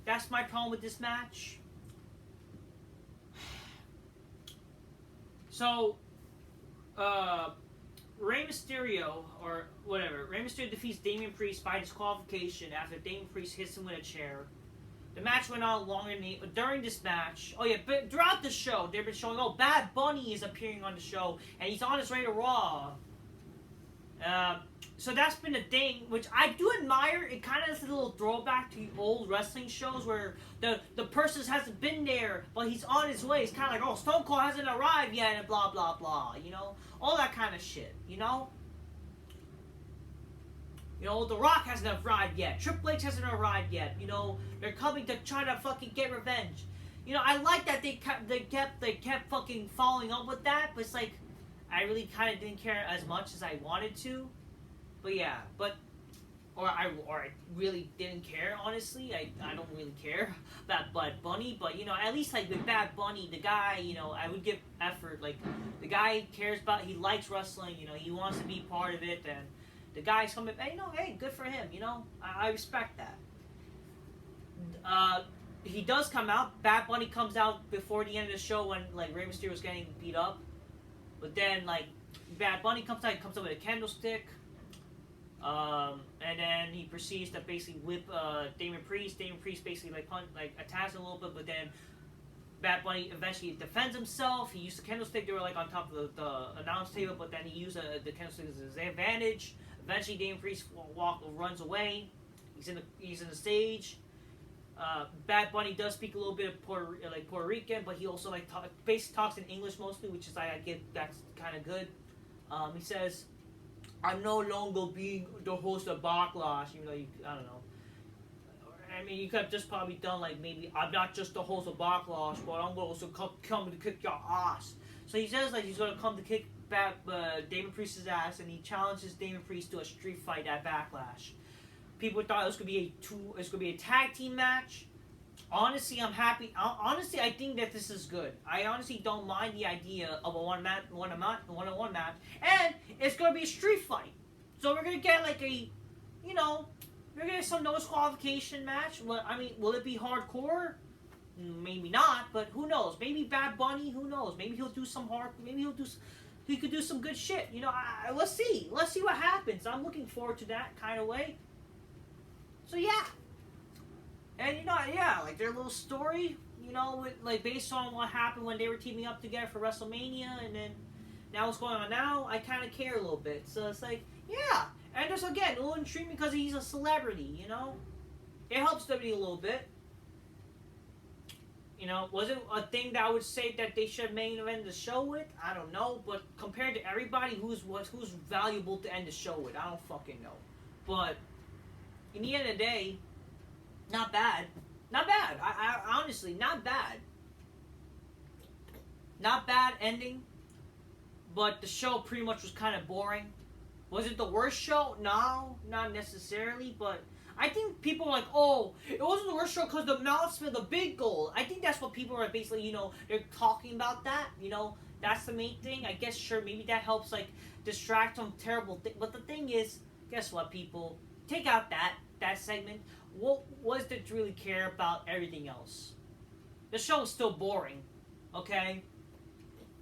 That's my problem with this match. So, Rey Mysterio, or whatever, Rey Mysterio defeats Damian Priest by disqualification after Damian Priest hits him with a chair. The match went on longer during this match. Oh yeah, but throughout the show, they've been showing, oh, Bad Bunny is appearing on the show, and he's on his way to Raw. So that's been a thing, which I do admire. It kind of is a little throwback to old wrestling shows where the person hasn't been there, but he's on his way. It's kind of like, oh, Stone Cold hasn't arrived yet, and blah, blah, blah, you know? All that kind of shit, you know? You know, The Rock hasn't arrived yet. Triple H hasn't arrived yet. You know, they're coming to try to fucking get revenge. You know, I like that they kept fucking following up with that, but it's like, I really kind of didn't care as much as I wanted to. But yeah, or I really didn't care, honestly. I don't really care about Bad Bunny, but, you know, at least, like, with Bad Bunny, the guy, you know, I would give effort. Like, the guy cares about, he likes wrestling, you know, he wants to be part of it, and the guy's coming, you know, hey, good for him, you know, I respect that. He does come out, Bad Bunny comes out before the end of the show when, like, Rey Mysterio was getting beat up, but then, like, Bad Bunny comes out with a candlestick, and then he proceeds to basically whip Damon Priest. Damon Priest basically attacks him a little bit, but then Bad Bunny eventually defends himself. He used the candlestick. They were like on top of the announce table, but then he used the candlestick as his advantage. Eventually, Damon Priest runs away. He's in the stage. Bad Bunny does speak a little bit of Puerto Rican, but he also basically talks in English mostly, which is I get that's kind of good. He says, "I'm no longer being the host of Backlash," even though I don't know. I mean, you could have just probably done like maybe, "I'm not just the host of Backlash, but I'm also come to kick your ass." So he says like he's gonna come to kick Damon Priest's ass, and he challenges Damon Priest to a street fight at Backlash. People thought it was gonna be a tag team match. Honestly, I'm happy. Honestly, I think that this is good. I honestly don't mind the idea of a one-on-one match, and it's gonna be a street fight. So we're gonna get like a, you know, we're gonna get some no disqualification match. I mean, will it be hardcore? Maybe not, but who knows? Maybe Bad Bunny. Who knows? Maybe he'll do some hard. Maybe he could do some good shit. You know, let's see. Let's see what happens. I'm looking forward to that kind of way. So yeah. And you know, yeah, like their little story, you know, like based on what happened when they were teaming up together for WrestleMania, and then now what's going on now, I kind of care a little bit. So it's like, yeah, and just again a little intriguing because he's a celebrity, you know, it helps WWE a little bit. You know, was it a thing that I would say that they should main event the show with? I don't know, but compared to everybody, who's valuable to end the show with? I don't fucking know, but in the end of the day. Not bad. Not bad. I honestly, not bad. Not bad ending. But the show pretty much was kind of boring. Was it the worst show? No, not necessarily. But I think people are like, oh, it wasn't the worst show because the announcement, the big goal. I think that's what people are basically, you know, they're talking about that. You know, that's the main thing. I guess, sure, maybe that helps, like, distract from terrible things. But the thing is, guess what, people? Take out that segment. What was there to really care about everything else? The show is still boring, okay?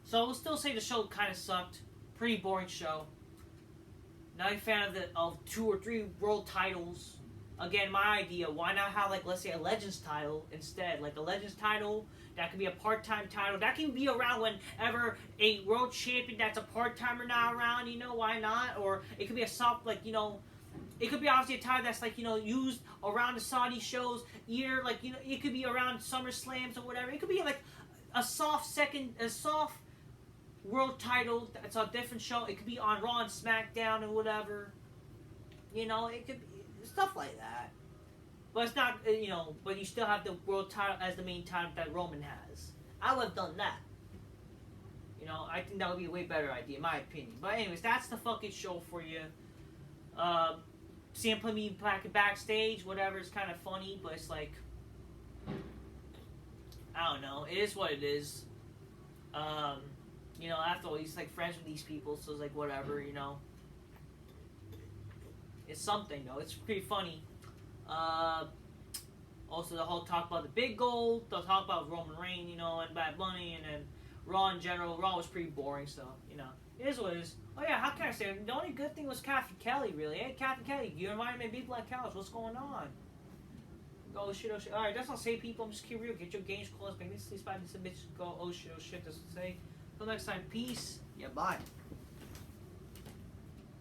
So I will still say the show kind of sucked. Pretty boring show. Not a fan of 2 or 3 world titles. Again, my idea, why not have, like, let's say a Legends title instead? Like a Legends title, that could be a part-time title. That can be around whenever a world champion that's a part-timer not around, you know, why not? Or it could be a soft, like, you know, it could be obviously a title that's like, you know, used around the Saudi shows year, like, you know, it could be around SummerSlams or whatever. It could be like a soft world title that's a different show. It could be on Raw and SmackDown and whatever. You know, it could be stuff like that. But it's not, you know, but you still have the world title as the main title that Roman has. I would have done that. You know, I think that would be a way better idea, in my opinion. But anyways, that's the fucking show for you. CM put me backstage, whatever, it's kind of funny, but it's like, I don't know, it is what it is. You know, after all, he's like friends with these people, so it's like, whatever, you know. It's something, though, it's pretty funny. Also, the whole talk about the big goal, they'll talk about Roman Reigns, you know, and Bad Bunny, and then Raw in general. Raw was pretty boring, so, you know, it is what it is. Oh yeah, how can I say it? The only good thing was Kathy Kelly, really. Hey, Kathy Kelly, you remind me of Big Black Couch. What's going on? Oh shit, oh shit. Alright, that's not say, people. I'm just keep real. Get your games closed. Make me sleep by some bitches. Go, oh shit, does it say? Till next time, peace. Yeah, bye.